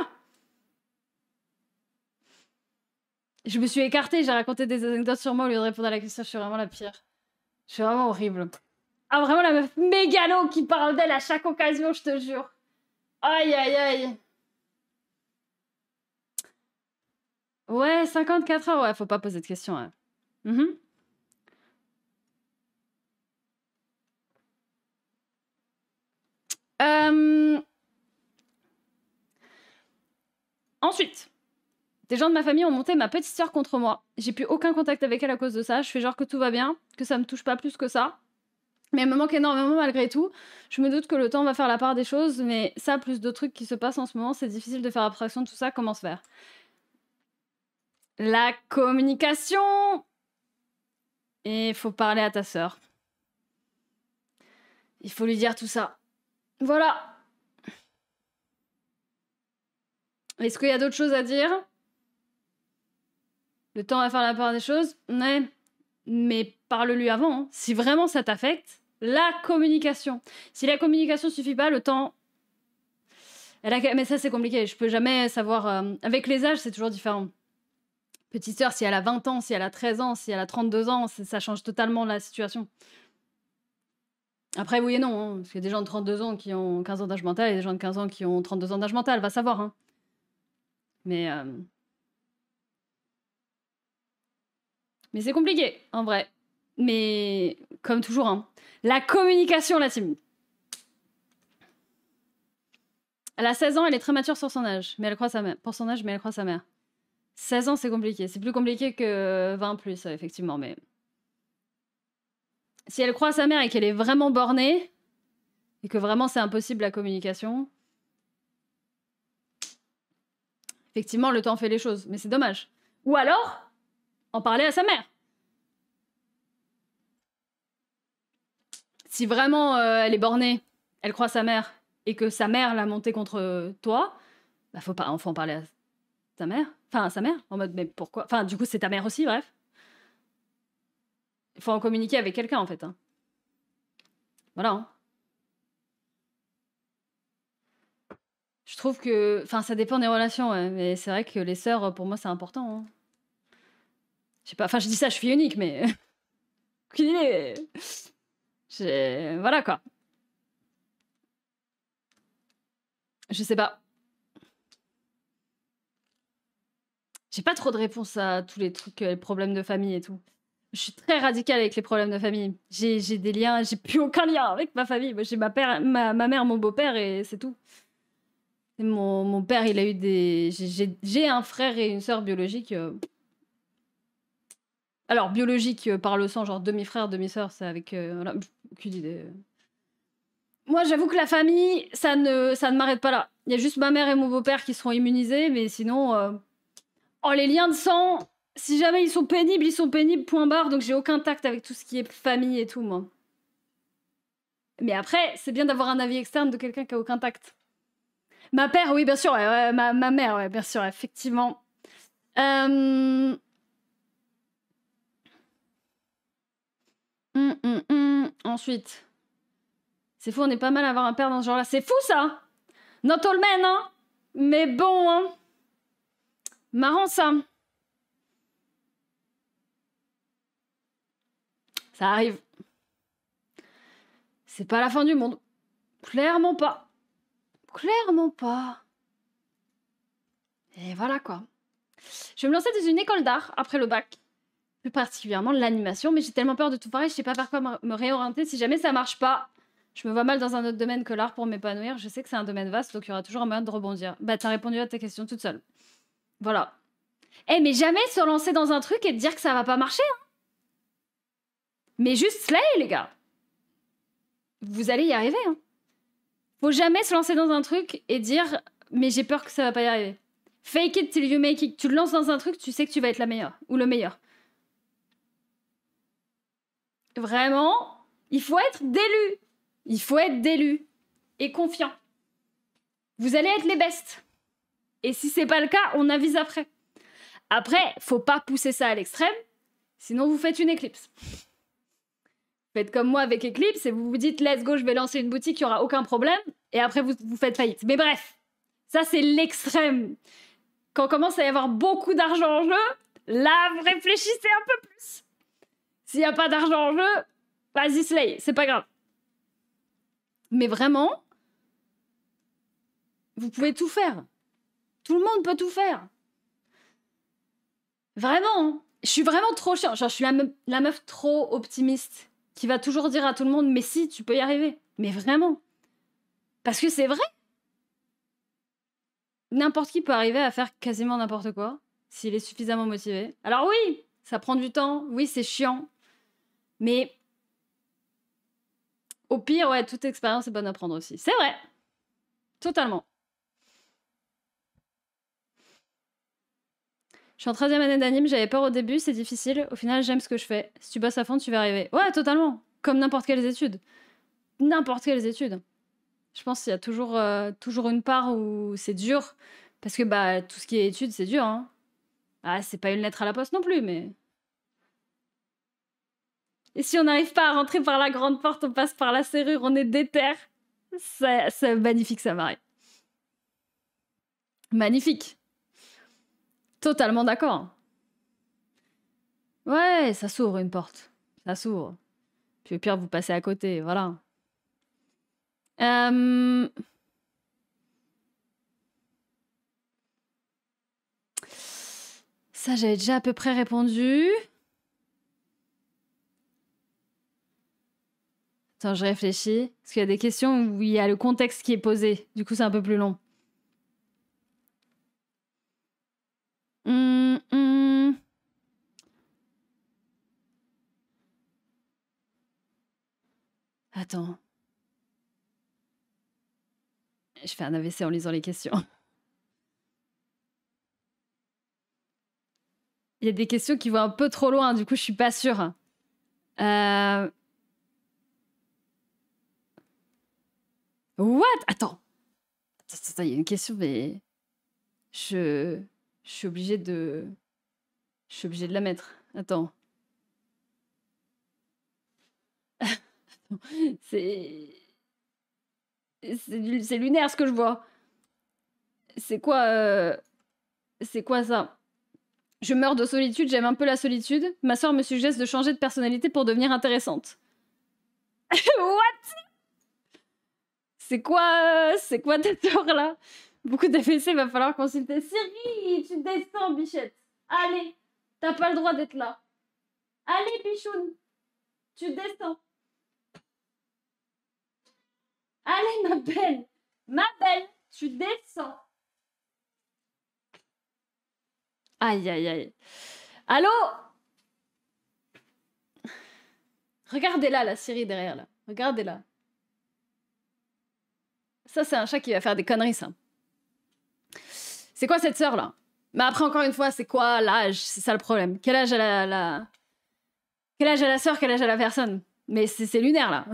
Je me suis écartée, j'ai raconté des anecdotes sur moi au lieu de répondre à la question. Je suis vraiment la pire. Je suis vraiment horrible. Ah, vraiment la meuf mégalo qui parle d'elle à chaque occasion, je te jure. Aïe. Ouais, 54 heures, ouais, faut pas poser de questions. Ouais. Ensuite, Des gens de ma famille ont monté ma petite sœur contre moi. J'ai plus aucun contact avec elle à cause de ça. Je fais genre que tout va bien, que ça me touche pas plus que ça. Mais elle me manque énormément malgré tout. Je me doute que le temps va faire la part des choses, mais ça, plus d'autres trucs qui se passent en ce moment, c'est difficile de faire abstraction de tout ça. Comment se faire? La communication. Et il faut parler à ta sœur. Il faut lui dire tout ça. Voilà. Est-ce qu'il y a d'autres choses à dire? Le temps va faire la part des choses? Ouais. Mais parle-lui avant. Hein. Si vraiment ça t'affecte, la communication. Si la communication suffit pas, le temps... Mais ça, c'est compliqué. Je peux jamais savoir... Avec les âges, c'est toujours différent. Petite sœur, si elle a 20 ans, si elle a 13 ans, si elle a 32 ans, ça change totalement la situation. Après, oui et non. Hein, parce qu'il y a des gens de 32 ans qui ont 15 ans d'âge mental et des gens de 15 ans qui ont 32 ans d'âge mental. Va savoir. Hein. Mais c'est compliqué, en vrai. Mais comme toujours, hein. La communication, la team. Elle a 16 ans, elle est très mature sur son âge. Mais elle croit sa mère. Pour son âge, mais elle croit sa mère. 16 ans, c'est compliqué. C'est plus compliqué que 20 plus, effectivement. Mais si elle croit sa mère et qu'elle est vraiment bornée, et que vraiment c'est impossible la communication, effectivement, le temps fait les choses. Mais c'est dommage. Ou alors, en parler à sa mère. Si vraiment elle est bornée, elle croit sa mère, et que sa mère l'a montée contre toi, bah faut en parler à ta mère. Enfin, à sa mère. En mode, mais pourquoi? Enfin, du coup, c'est ta mère aussi, bref. Il faut en communiquer avec quelqu'un, en fait. Hein. Voilà. Hein. Je trouve que... Enfin, ça dépend des relations, ouais. Mais c'est vrai que les sœurs, pour moi, c'est important. Hein. Je sais pas... Enfin, je dis ça, je suis unique, mais... Aucune idée. Voilà, quoi. Je sais pas. J'ai pas trop de réponses à tous les trucs, les problèmes de famille et tout. Je suis très radicale avec les problèmes de famille. J'ai des liens, j'ai plus aucun lien avec ma famille. Moi, j'ai ma mère, mon beau-père et c'est tout. Et mon père, il a eu des... J'ai un frère et une sœur biologiques. Alors, biologique par le sang, genre demi-frère, demi-sœur, c'est avec... Voilà, aucune idée. Moi, j'avoue que la famille, ça ne m'arrête pas là. Il y a juste ma mère et mon beau-père qui seront immunisés, mais sinon... Oh, les liens de sang, si jamais ils sont pénibles, point barre. Donc j'ai aucun tact avec tout ce qui est famille et tout, moi. Mais après, c'est bien d'avoir un avis externe de quelqu'un qui a aucun tact. Ma mère, oui, bien sûr, ouais, ma mère, ouais, bien sûr, effectivement. Ensuite, c'est fou, on est pas mal à avoir un père dans ce genre-là. C'est fou, ça. Not all men, hein. Mais bon, hein. Marrant, ça. Ça arrive. C'est pas la fin du monde. Clairement pas. Clairement pas. Et voilà, quoi. Je vais me lancer dans une école d'art après le bac. Plus particulièrement l'animation, mais j'ai tellement peur de tout pareil, je sais pas vers quoi me réorienter. Si jamais ça marche pas, je me vois mal dans un autre domaine que l'art pour m'épanouir. Je sais que c'est un domaine vaste, donc il y aura toujours un moyen de rebondir. Bah, t'as répondu à ta question toute seule. Voilà. Eh, mais jamais se lancer dans un truc et te dire que ça va pas marcher, hein. Mais juste slay, les gars. Vous allez y arriver, hein. Faut jamais se lancer dans un truc et dire mais j'ai peur que ça va pas y arriver. Fake it till you make it. Tu te lances dans un truc, tu sais que tu vas être la meilleure ou le meilleur. Vraiment, il faut être d'élu. Il faut être d'élu et confiant. Vous allez être les bestes. Et si c'est pas le cas, on avise après. Après, faut pas pousser ça à l'extrême, sinon vous faites une éclipse. Faites comme moi avec Eclipse et vous vous dites let's go, je vais lancer une boutique, il n'y aura aucun problème. Et après, vous faites faillite. Mais bref, ça c'est l'extrême. Quand commence à y avoir beaucoup d'argent en jeu, là, vous réfléchissez un peu plus. S'il n'y a pas d'argent en jeu, vas-y slay, c'est pas grave. Mais vraiment, vous pouvez tout faire. Tout le monde peut tout faire. Vraiment, je suis vraiment trop chiant. Genre, je suis la meuf trop optimiste qui va toujours dire à tout le monde mais si, tu peux y arriver. Mais vraiment. Parce que c'est vrai. N'importe qui peut arriver à faire quasiment n'importe quoi. s'il est suffisamment motivé. Alors oui, ça prend du temps, oui, c'est chiant, mais au pire, ouais, toute expérience est bonne à prendre aussi. C'est vrai, totalement. Je suis en 13e année d'anime, j'avais peur au début, c'est difficile. Au final, j'aime ce que je fais. Si tu bosses à fond, tu vas arriver. Ouais, totalement. Comme n'importe quelles études. N'importe quelles études. Je pense qu'il y a toujours une part où c'est dur. Parce que bah, tout ce qui est études, c'est dur. Hein. Ah, c'est pas une lettre à la poste non plus, mais... Et si on n'arrive pas à rentrer par la grande porte, on passe par la serrure, on est déter. C'est magnifique, ça, Marie. Magnifique. Totalement d'accord. Ouais, ça s'ouvre une porte. Ça s'ouvre. Puis au pire, vous passez à côté, voilà. Ça, j'avais déjà à peu près répondu. Attends, je réfléchis. Parce qu'il y a des questions où il y a le contexte qui est posé. Du coup, c'est un peu plus long. Attends. Je fais un AVC en lisant les questions. Il y a des questions qui vont un peu trop loin, du coup, je suis pas sûre. What? Attends, il y a une question, mais... Je suis obligée de... Je suis obligée de la mettre. Attends. C'est... C'est lunaire ce que je vois. C'est quoi ça? Je meurs de solitude, j'aime un peu la solitude. Ma soeur me suggère de changer de personnalité pour devenir intéressante. What? C'est quoi ta tort là? Beaucoup d'AVC, va falloir consulter. Siri, tu descends, bichette. Allez, t'as pas le droit d'être là. Allez, bichoune, tu descends. Allez, ma belle, tu descends. Aïe, aïe, aïe. Allô? Regardez-la, la Siri derrière là. Regardez-la. Ça, c'est un chat qui va faire des conneries, ça. C'est quoi cette sœur là? Mais après, encore une fois, c'est quoi l'âge? C'est ça le problème. Quel âge a Quel âge a la sœur? Quel âge a la personne? Mais c'est lunaire là.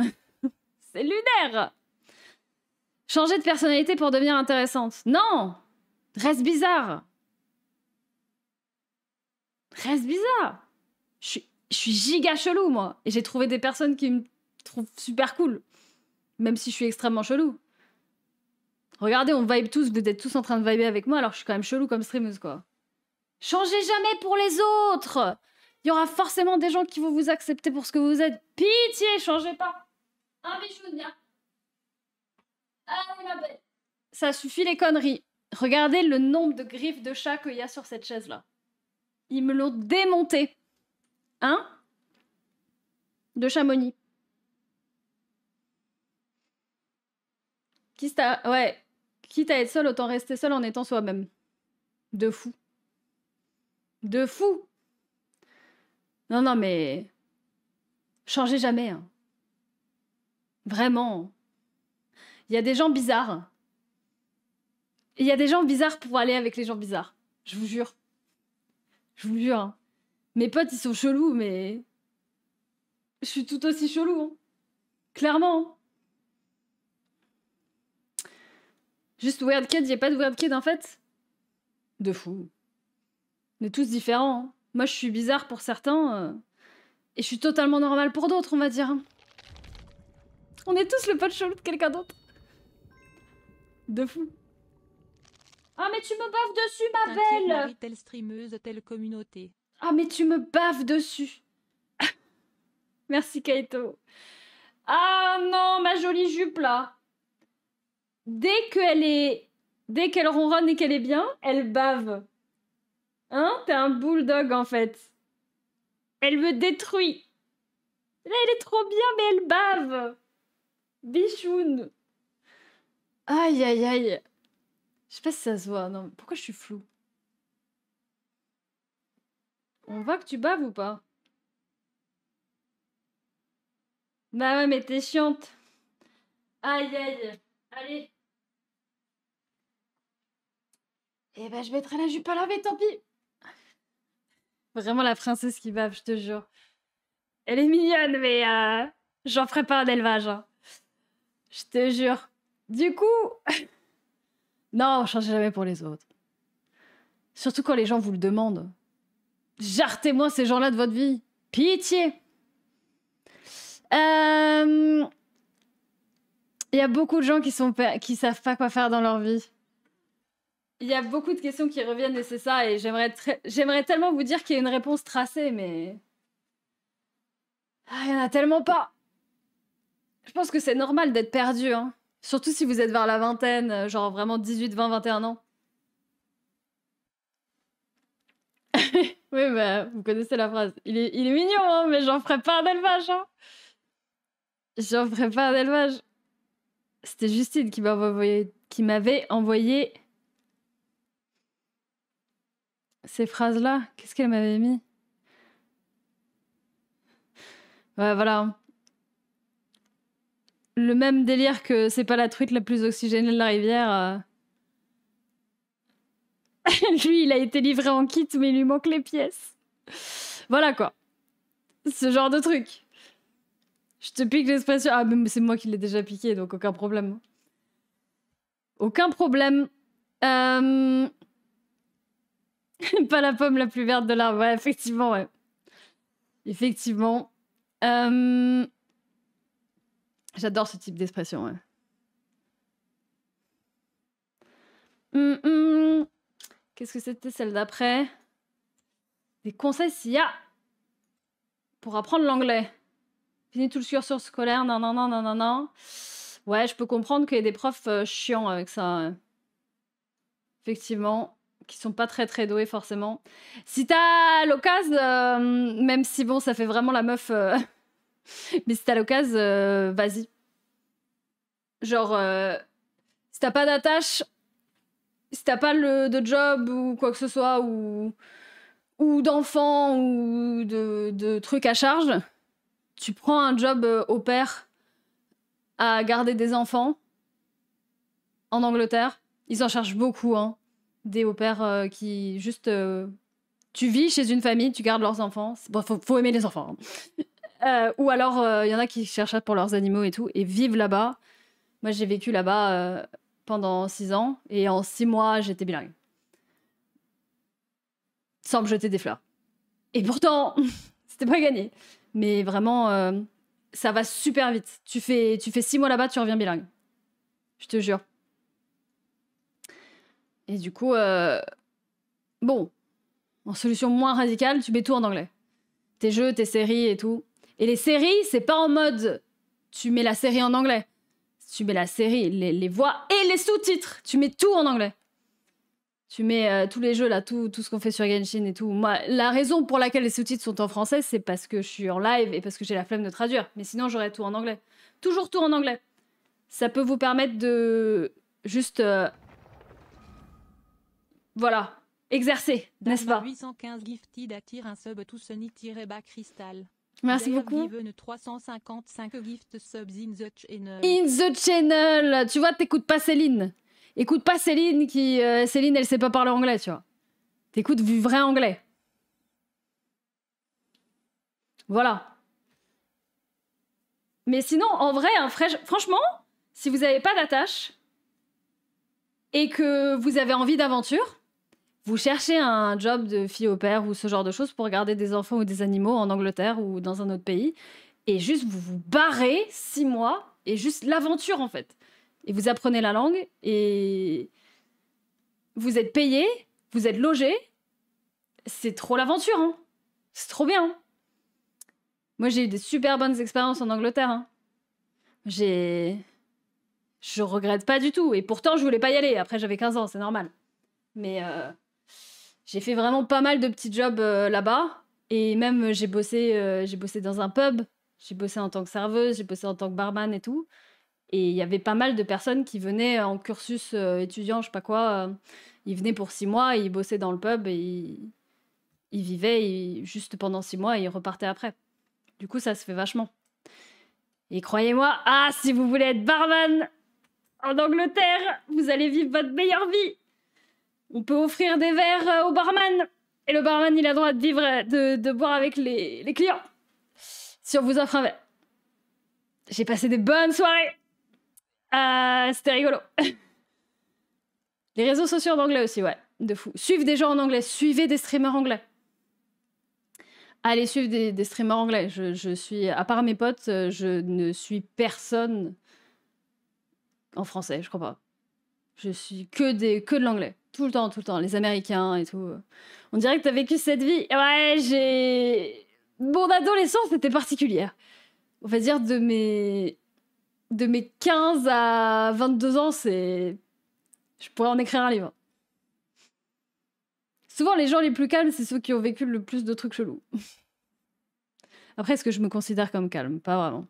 C'est lunaire. Changer de personnalité pour devenir intéressante. Non! Reste bizarre. Reste bizarre. Je suis giga chelou, moi. Et j'ai trouvé des personnes qui me trouvent super cool. Même si je suis extrêmement chelou. Regardez, on vibe tous, vous êtes tous en train de vibrer avec moi, alors je suis quand même chelou comme streameuse, quoi. Changez jamais pour les autres! Il y aura forcément des gens qui vont vous accepter pour ce que vous êtes. Pitié, changez pas! Un bichou, viens. Allez, ma belle. Ça suffit les conneries. Regardez le nombre de griffes de chat qu'il y a sur cette chaise-là. Ils me l'ont démonté. Hein? De Chamonix. Quitte à être seul, autant rester seul en étant soi-même. De fou. De fou. Non, non, mais... Changez jamais. Hein. Vraiment. Il y a des gens bizarres. Il y a des gens bizarres pour aller avec les gens bizarres. Je vous jure. Je vous jure. Hein. Mes potes, ils sont chelous, mais... Je suis tout aussi chelou. Hein. Clairement. Juste Weird Kid, il n'y a pas de Weird Kid en fait? De fou. On est tous différents. Hein. Moi, je suis bizarre pour certains. Et je suis totalement normal pour d'autres, on va dire. On est tous le pote chelou de quelqu'un d'autre. De fou. Ah, mais tu me baves dessus, ma belle!
Marie, telle streameuse, telle communauté.
Ah, mais tu me baves dessus. Merci, Kaito. Ah non, ma jolie jupe, là. Dès qu'elle ronronne et qu'elle est bien, elle bave. Hein? T'es un bulldog, en fait. Elle me détruit. Là, elle est trop bien, mais elle bave. Bichoune. Aïe, aïe, aïe. Je sais pas si ça se voit. Non, pourquoi je suis floue? On voit que tu baves ou pas? Bah ouais, mais t'es chiante. Aïe, aïe. Allez. Eh ben, je mettrai la jupe à laver, tant pis. Vraiment la princesse qui bave, je te jure. Elle est mignonne, mais j'en ferai pas un élevage. Hein. Je te jure. Du coup... non, changez jamais pour les autres. Surtout quand les gens vous le demandent. Jartez-moi ces gens-là de votre vie. Pitié. Il y a beaucoup de gens qui savent pas quoi faire dans leur vie. Il y a beaucoup de questions qui reviennent et c'est ça. Et j'aimerais tellement vous dire qu'il y a une réponse tracée, mais... il y en a tellement pas. Je pense que c'est normal d'être perdu, hein. Surtout si vous êtes vers la vingtaine, genre vraiment 18, 20, 21 ans. Oui, bah, vous connaissez la phrase. Il est mignon, hein, mais j'en ferai pas un élevage, hein. J'en ferai pas un élevage. C'était Justine qui m'avait envoyé ces phrases-là. Qu'est-ce qu'elle m'avait mis? Ouais, voilà. Le même délire que c'est pas la truite la plus oxygénée de la rivière. Lui, il a été livré en kit, mais il lui manque les pièces. Voilà, quoi. Ce genre de truc. Je te pique l'expression. Ah, mais c'est moi qui l'ai déjà piqué, donc aucun problème. Aucun problème. Pas la pomme la plus verte de l'arbre. Ouais, effectivement, ouais. Effectivement. J'adore ce type d'expression, ouais. Qu'est-ce que c'était celle d'après? Des conseils s'il y a pour apprendre l'anglais. Finis tout le cursus scolaire, non. Ouais, je peux comprendre qu'il y ait des profs chiants avec ça. Effectivement, qui sont pas très très doués forcément. Si t'as l'occasion, même si bon, ça fait vraiment la meuf, mais si t'as l'occasion, vas-y. Genre, si t'as pas d'attache, si t'as pas de job ou quoi que ce soit, ou d'enfants ou de trucs à charge, tu prends un job au pair à garder des enfants en Angleterre. Ils en cherchent beaucoup, hein. Des au pair qui juste... tu vis chez une famille, tu gardes leurs enfants. Bon, faut aimer les enfants. Hein. Ou alors, il y en a qui cherchent ça pour leurs animaux et tout, et vivent là-bas. Moi, j'ai vécu là-bas pendant 6 ans, et en 6 mois, j'étais bilingue. Sans me jeter des fleurs. Et pourtant, c'était pas gagné. Mais vraiment, ça va super vite. Tu fais 6 mois là-bas, tu reviens bilingue. Je te jure. Et du coup, bon, en solution moins radicale, tu mets tout en anglais. Tes jeux, tes séries et tout. Et les séries, c'est pas en mode tu mets la série en anglais. Tu mets la série, les voix et les sous-titres. Tu mets tout en anglais. Tu mets tous les jeux là, tout ce qu'on fait sur Genshin et tout. Moi, la raison pour laquelle les sous-titres sont en français, c'est parce que je suis en live et parce que j'ai la flemme de traduire. Mais sinon, j'aurais tout en anglais. Toujours tout en anglais. Ça peut vous permettre de juste... voilà. Exercer, n'est-ce pas?
815 gifted attire un sub tout sunny-bas cristal.
Merci beaucoup.
355 gift subs in the channel.
In the channel. Tu vois, t'écoutes pas Céline. Écoute pas Céline qui... Céline, elle sait pas parler anglais, tu vois. T'écoutes du vrai anglais. Voilà. Mais sinon, en vrai, franchement, si vous avez pas d'attache et que vous avez envie d'aventure, vous cherchez un job de fille au pair ou ce genre de choses pour garder des enfants ou des animaux en Angleterre ou dans un autre pays, et juste vous vous barrez 6 mois, et juste l'aventure en fait. Et vous apprenez la langue, et vous êtes payé, vous êtes logé. C'est trop l'aventure, hein. C'est trop bien. Hein. Moi, j'ai eu des super bonnes expériences en Angleterre. Hein. Je regrette pas du tout. Et pourtant, je voulais pas y aller. Après, j'avais 15 ans, c'est normal. Mais j'ai fait vraiment pas mal de petits jobs là-bas. Et même, j'ai bossé dans un pub. J'ai bossé en tant que serveuse, j'ai bossé en tant que barman et tout. Et il y avait pas mal de personnes qui venaient en cursus étudiant, je sais pas quoi. Ils venaient pour 6 mois, et ils bossaient dans le pub et Ils vivaient juste pendant 6 mois et ils repartaient après. Du coup, ça se fait vachement. Et croyez-moi, si vous voulez être barman en Angleterre, vous allez vivre votre meilleure vie. On peut offrir des verres au barman. Et le barman, il a le droit de vivre, de boire avec les clients. Si on vous offre un verre. J'ai passé des bonnes soirées. C'était rigolo. Les réseaux sociaux en anglais aussi, ouais. De fou. Suivez des gens en anglais. Suivez des streamers anglais. Allez suivre des streamers anglais. Je suis, à part mes potes, je ne suis personne en français, je crois pas. Je suis que de l'anglais. Tout le temps. Les Américains et tout. On dirait que t'as vécu cette vie. Ouais, mon adolescence était particulière. On va dire de mes 15 à 22 ans, je pourrais en écrire un livre. Souvent, les gens les plus calmes, c'est ceux qui ont vécu le plus de trucs chelous. Après, est-ce que je me considère comme calme? Pas vraiment.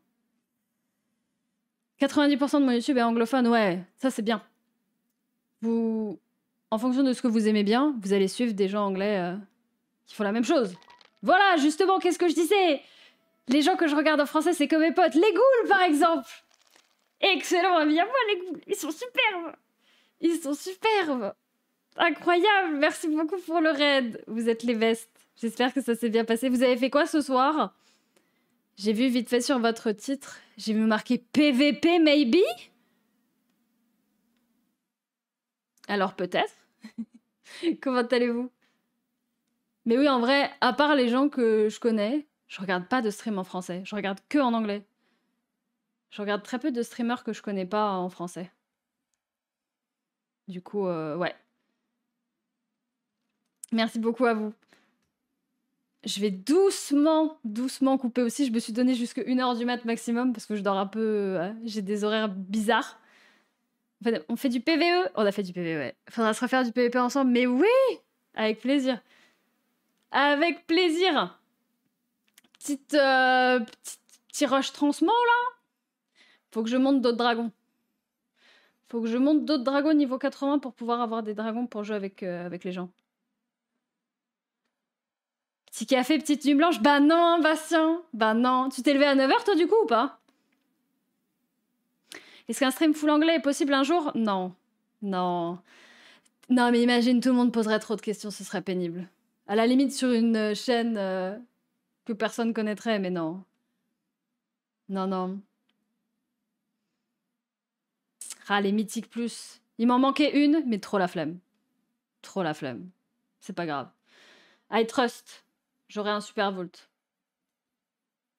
90% de mon YouTube est anglophone, ouais, ça c'est bien. En fonction de ce que vous aimez bien, vous allez suivre des gens anglais qui font la même chose. Voilà, justement, qu'est-ce que je disais? Les gens que je regarde en français, c'est comme mes potes. Les ghouls, par exemple. Excellent, évidemment, les ghouls. Ils sont superbes. Ils sont superbes. Incroyable. Merci beaucoup pour le raid. Vous êtes les bestes. J'espère que ça s'est bien passé. Vous avez fait quoi ce soir? J'ai vu vite fait sur votre titre. J'ai vu marqué PVP, maybe? Alors peut-être. Comment allez-vous? Mais oui, en vrai, à part les gens que je connais, je regarde pas de stream en français. Je regarde que en anglais. Je regarde très peu de streamers que je connais pas en français. Du coup, ouais. Merci beaucoup à vous. Je vais doucement couper aussi. Je me suis donné jusqu'à 1h du mat maximum parce que je dors un peu... j'ai des horaires bizarres. En fait, on fait du PVE. On a fait du PVE, ouais. Faudra se refaire du PVP ensemble. Mais oui! Avec plaisir. Avec plaisir. Petit rush transmo, là. Faut que je monte d'autres dragons. Faut que je monte d'autres dragons niveau 80 pour pouvoir avoir des dragons pour jouer avec les gens. Petit café, petite nuit blanche. Bah non, Bastien. Bah non. Tu t'es levé à 9h, toi, du coup, ou pas? Est-ce qu'un stream full anglais est possible un jour? Non. Non. Non, mais imagine, tout le monde poserait trop de questions, ce serait pénible. À la limite, sur une chaîne que personne connaîtrait, mais non. Non, non. Les mythiques plus. Il m'en manquait une, mais trop la flemme. Trop la flemme. C'est pas grave. I trust. J'aurai un super volt.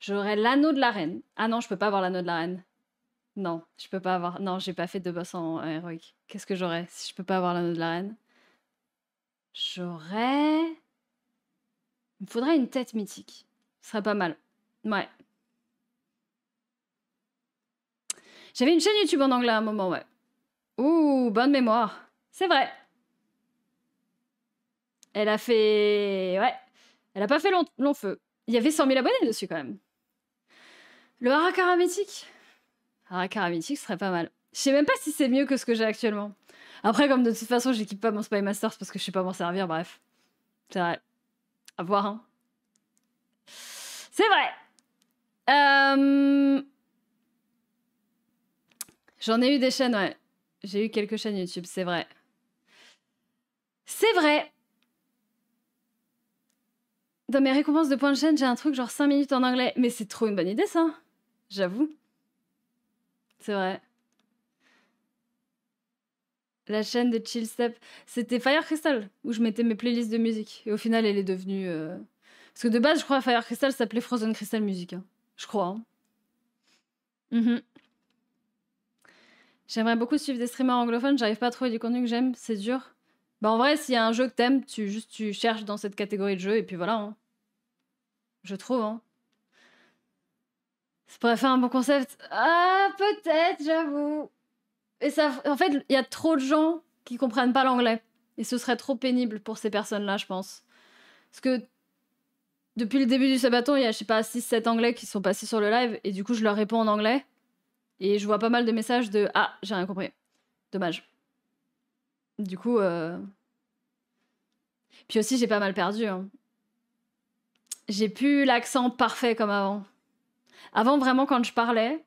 J'aurai l'anneau de la reine. Ah non, je peux pas avoir l'anneau de la reine. Non, je peux pas avoir... Non, j'ai pas fait de boss en héroïque. Qu'est-ce que j'aurais si je peux pas avoir l'anneau de la reine? J'aurais... Il me faudrait une tête mythique. Ce serait pas mal. Ouais. J'avais une chaîne YouTube en anglais à un moment, ouais. Ouh, bonne mémoire. C'est vrai. Elle a fait... Ouais. Elle a pas fait long feu. Il y avait 100 000 abonnés dessus, quand même. Le Harakara mythique. Harakara mythique serait pas mal. Je sais même pas si c'est mieux que ce que j'ai actuellement. Après, comme de toute façon, j'équipe pas mon Spy Masters parce que je sais pas m'en servir, bref. C'est vrai. À voir, hein. C'est vrai. J'en ai eu des chaînes, ouais. J'ai eu quelques chaînes YouTube, c'est vrai. C'est vrai. Dans mes récompenses de points de chaîne, j'ai un truc genre 5 minutes en anglais. Mais c'est trop une bonne idée, ça. J'avoue. C'est vrai. La chaîne de Chill Step, c'était Fire Crystal, où je mettais mes playlists de musique. Et au final, elle est devenue... Parce que de base, je crois que Fire Crystal s'appelait Frozen Crystal Music. Hein. Je crois. Hein. J'aimerais beaucoup suivre des streamers anglophones, j'arrive pas à trouver du contenu que j'aime, c'est dur. Bah en vrai, s'il y a un jeu que t'aimes, tu cherches dans cette catégorie de jeu, et puis voilà. Hein. Je trouve, hein. Ça pourrait faire un bon concept. Ah, peut-être, j'avoue. Et ça, en fait, il y a trop de gens qui comprennent pas l'anglais. Et ce serait trop pénible pour ces personnes-là, je pense. Parce que depuis le début du sabaton, il y a, je sais pas, 6-7 anglais qui sont passés sur le live, et du coup, je leur réponds en anglais. Et je vois pas mal de messages de « Ah, j'ai rien compris. Dommage. » Du coup... Puis aussi, j'ai pas mal perdu. Hein. J'ai plus l'accent parfait comme avant. Avant, vraiment, quand je parlais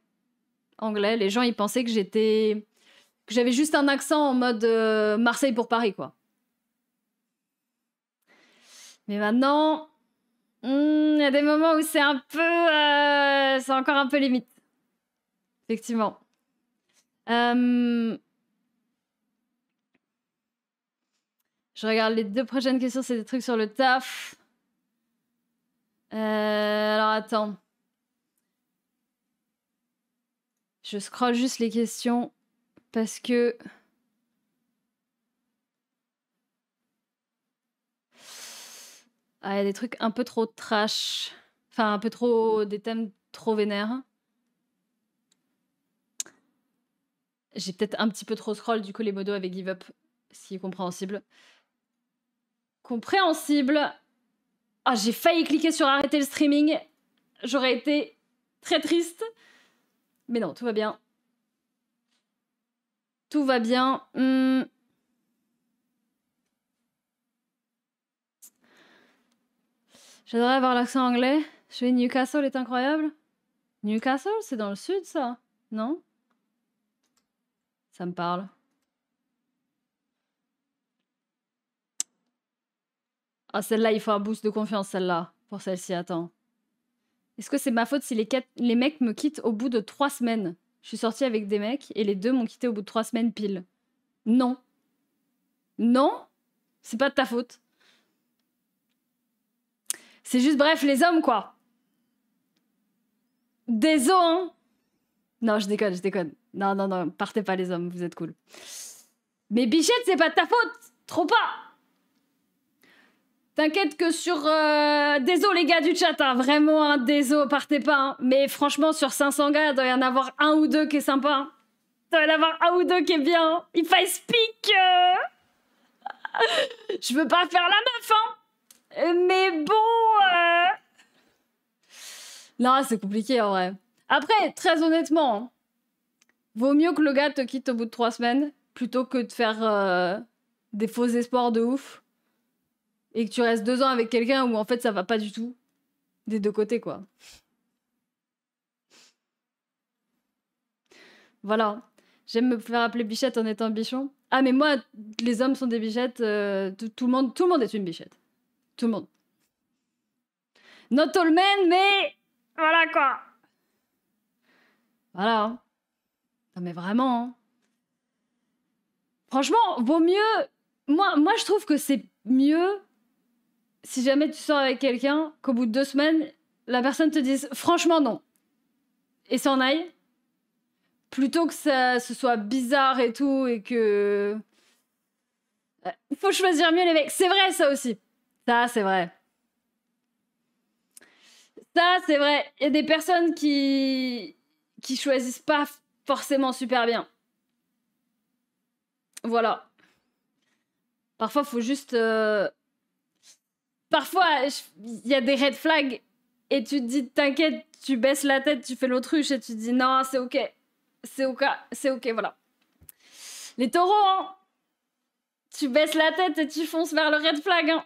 anglais, les gens, ils pensaient que j'avais juste un accent en mode Marseille pour Paris, quoi. Mais maintenant, il y a des moments où c'est un peu... c'est encore un peu limite. Effectivement. Je regarde les 2 prochaines questions, c'est des trucs sur le taf. Alors, attends. Je scrolle juste les questions parce que... Ah, il y a des trucs un peu trop trash. Enfin, un peu trop... Des thèmes trop vénères. J'ai peut-être un petit peu trop scroll, du coup les modos avaient give up. Ce qui est compréhensible. Compréhensible. Ah, j'ai failli cliquer sur arrêter le streaming. J'aurais été très triste. Mais non, tout va bien. Tout va bien. J'adorerais avoir l'accent anglais. Je vais Newcastle est incroyable. Newcastle, c'est dans le sud, ça? Non? Ça me parle. Ah, celle-là, il faut un boost de confiance, celle-là. Pour celle-ci, attends. Est-ce que c'est ma faute si les mecs me quittent au bout de 3 semaines? Je suis sortie avec des mecs et les 2 m'ont quitté au bout de 3 semaines pile. Non. Non, c'est pas de ta faute. C'est juste, bref, les hommes, quoi. Désolé, hein. Non, je déconne, je déconne. Non, non, non, partez pas les hommes, vous êtes cool. Mais Bichette, c'est pas de ta faute. Trop pas. T'inquiète que sur... Désolé les gars du chat, hein, vraiment, hein, désolé, partez pas. Hein. Mais franchement, sur 500 gars, il doit y en avoir 1 ou 2 qui est sympa. Hein. Il doit y en avoir 1 ou 2 qui est bien. Hein. If I speak... Je veux pas faire la meuf, hein. Mais bon... Non, c'est compliqué, en vrai. Après, très honnêtement, hein, vaut mieux que le gars te quitte au bout de 3 semaines plutôt que de faire des faux espoirs de ouf. Et que tu restes 2 ans avec quelqu'un où en fait ça va pas du tout. Des 2 côtés, quoi. Voilà. J'aime me faire appeler bichette en étant bichon. Ah, mais moi, les hommes sont des bichettes. Tout le monde est une bichette. Tout le monde. Not all men, mais... Voilà, quoi. Voilà. Non, mais vraiment. Hein. Franchement, vaut mieux... Moi, je trouve que c'est mieux... Si jamais tu sors avec quelqu'un, qu'au bout de 2 semaines, la personne te dise franchement non. Et s'en aille. Plutôt que ce soit bizarre et tout et que... Il faut choisir mieux les mecs. C'est vrai ça aussi. Ça, c'est vrai. Ça, c'est vrai. Il y a des personnes qui choisissent pas forcément super bien. Voilà. Parfois, faut juste... Parfois, il y a des red flags et tu te dis, t'inquiète, tu baisses la tête, tu fais l'autruche et tu te dis, non, c'est ok. C'est ok, voilà. Les taureaux, hein. Tu baisses la tête et tu fonces vers le red flag, hein.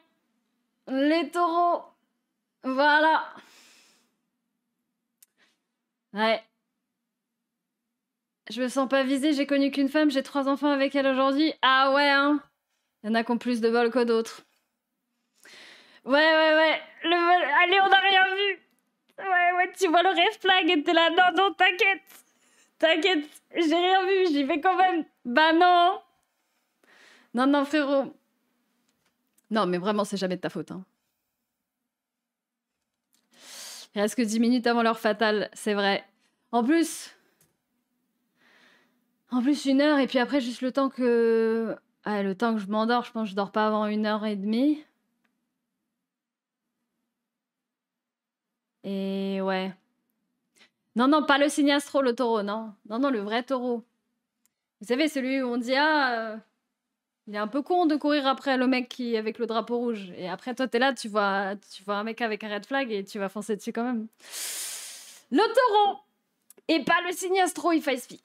Les taureaux. Voilà. Ouais. Je me sens pas visée, j'ai connu qu'une femme, j'ai 3 enfants avec elle aujourd'hui. Ah ouais, hein. Il y en a qui ont plus de bol que d'autres. Ouais. Allez, on n'a rien vu. Ouais, tu vois le red flag et t'es là. Non, t'inquiète. T'inquiète, j'ai rien vu, j'y vais quand même. Bah non. Non, frérot. Non, mais vraiment, c'est jamais de ta faute. Hein. Il reste que 10 minutes avant l'heure fatale, c'est vrai. En plus, 1 heure, et puis après, juste le temps que... Ah, le temps que je m'endors, je pense que je dors pas avant 1h30. Et ouais. Non, pas le signe astro, le taureau, non. Non, le vrai taureau. Vous savez, celui où on dit, il est un peu con de courir après le mec qui avec le drapeau rouge. Et après, toi, t'es là, tu vois un mec avec un red flag et tu vas foncer dessus quand même. Le taureau et pas le signe astro, if I speak.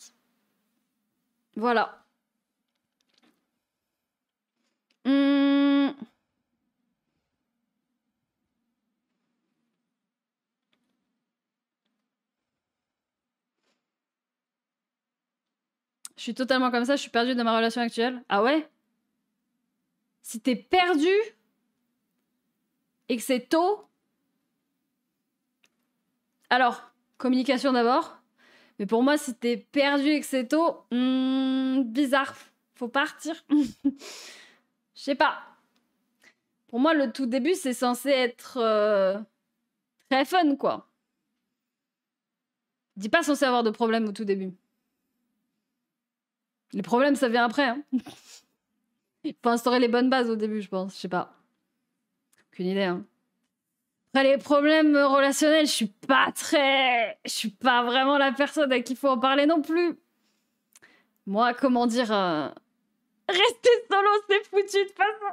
Voilà. Je suis totalement comme ça, je suis perdue dans ma relation actuelle. Ah ouais? Si t'es perdu et que c'est tôt... Alors, communication d'abord. Mais pour moi, si t'es perdu et que c'est tôt, bizarre. Faut partir. Je sais pas. Pour moi, le tout début, c'est censé être très fun, quoi. Dis pas censé avoir de problème au tout début. Les problèmes, ça vient après. Hein. Faut instaurer les bonnes bases au début, je pense. Je sais pas. Aucune idée. Hein. Après, les problèmes relationnels, je suis pas vraiment la personne à qui il faut en parler non plus. Moi, comment dire... Rester solo, c'est foutu de toute façon.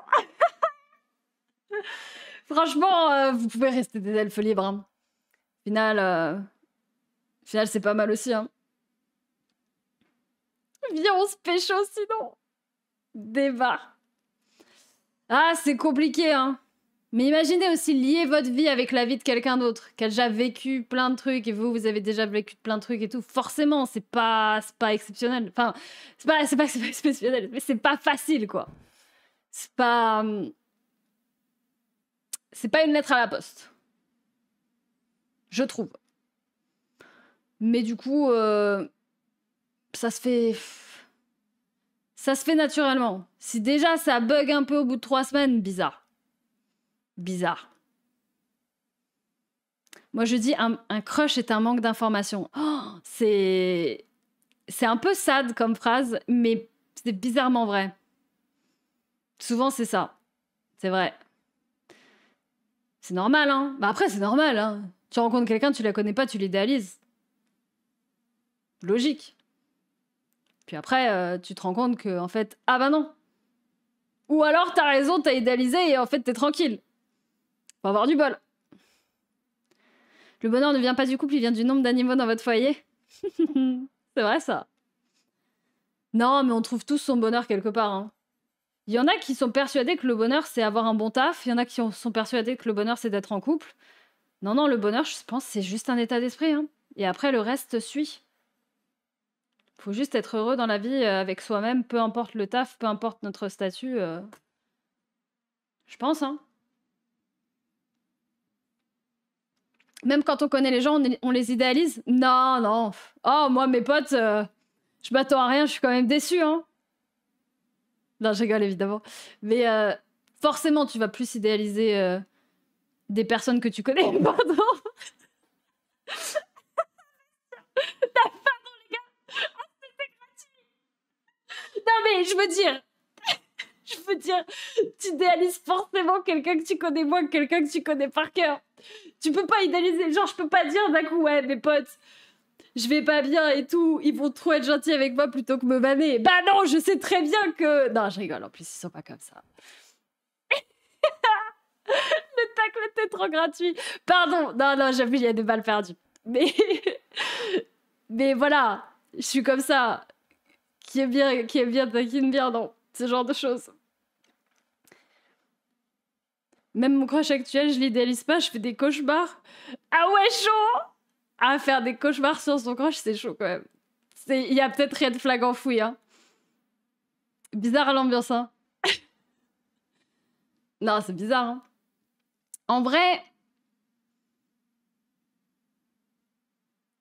Franchement, vous pouvez rester des elfes libres. Hein. Au final, c'est pas mal aussi. Hein. Viens, on se pécho sinon. Débat. Ah, c'est compliqué, hein. Mais imaginez aussi lier votre vie avec la vie de quelqu'un d'autre, qui a déjà vécu plein de trucs, et vous avez déjà vécu plein de trucs et tout. Forcément, c'est pas exceptionnel. Enfin, c'est pas que c'est pas exceptionnel, mais c'est pas facile, quoi. C'est pas une lettre à la poste. Je trouve. Mais du coup, ça se fait naturellement. Si déjà ça bug un peu au bout de 3 semaines, bizarre. Bizarre. Moi, je dis un crush est un manque d'information. Oh, c'est un peu sad comme phrase, mais c'est bizarrement vrai. Souvent, c'est ça. C'est vrai. C'est normal, hein. Bah après, c'est normal, hein. Tu rencontres quelqu'un, tu la connais pas, tu l'idéalises. Logique. Puis après, tu te rends compte que, en fait, ah bah non. Ou alors, t'as raison, t'as idéalisé et en fait, t'es tranquille. Faut avoir du bol. Le bonheur ne vient pas du couple, il vient du nombre d'animaux dans votre foyer. C'est vrai, ça. Non, mais on trouve tous son bonheur quelque part. Hein. Il y en a qui sont persuadés que le bonheur, c'est avoir un bon taf. Il y en a qui sont persuadés que le bonheur, c'est d'être en couple. Non, le bonheur, je pense, c'est juste un état d'esprit. Hein. Et après, le reste suit. Faut juste être heureux dans la vie avec soi-même, peu importe le taf, peu importe notre statut. Je pense, hein. Même quand on connaît les gens, on les idéalise. Non. Oh, moi, mes potes, je m'attends à rien, je suis quand même déçue, hein. Non, je rigole, évidemment. Mais forcément, tu vas plus idéaliser des personnes que tu connais. Pardon. Pardon, les gars. Oh, c'était gratuit. Non, mais je veux dire, tu idéalises forcément quelqu'un que tu connais moins que quelqu'un que tu connais par cœur. Tu peux pas idéaliser, genre je peux pas dire d'un coup, ouais, mes potes, je vais pas bien et tout, ils vont trop être gentils avec moi plutôt que me banner. Bah non, je sais très bien que... Non, je rigole, en plus, ils sont pas comme ça. Le tacle était trop gratuit. Pardon, non, j'avoue, il y a des balles perdues. Mais voilà, je suis comme ça. Qui aime bien, taquine bien, non. Ce genre de choses. Même mon crush actuel, je l'idéalise pas, je fais des cauchemars. Ah ouais, chaud! Ah, faire des cauchemars sur son crush, c'est chaud quand même. Il y a peut-être red flag enfoui, hein. Bizarre l'ambiance, hein. Non, c'est bizarre, hein. En vrai,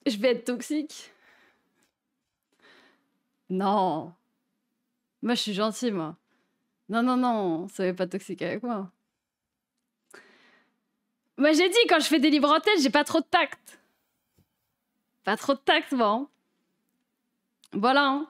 je vais être toxique. Non. Moi, je suis gentille, moi. Non, soyez pas toxique avec moi. Moi, j'ai dit, quand je fais des livres en tête, j'ai pas trop de tact. Pas trop de tact, moi. Hein. Voilà, hein.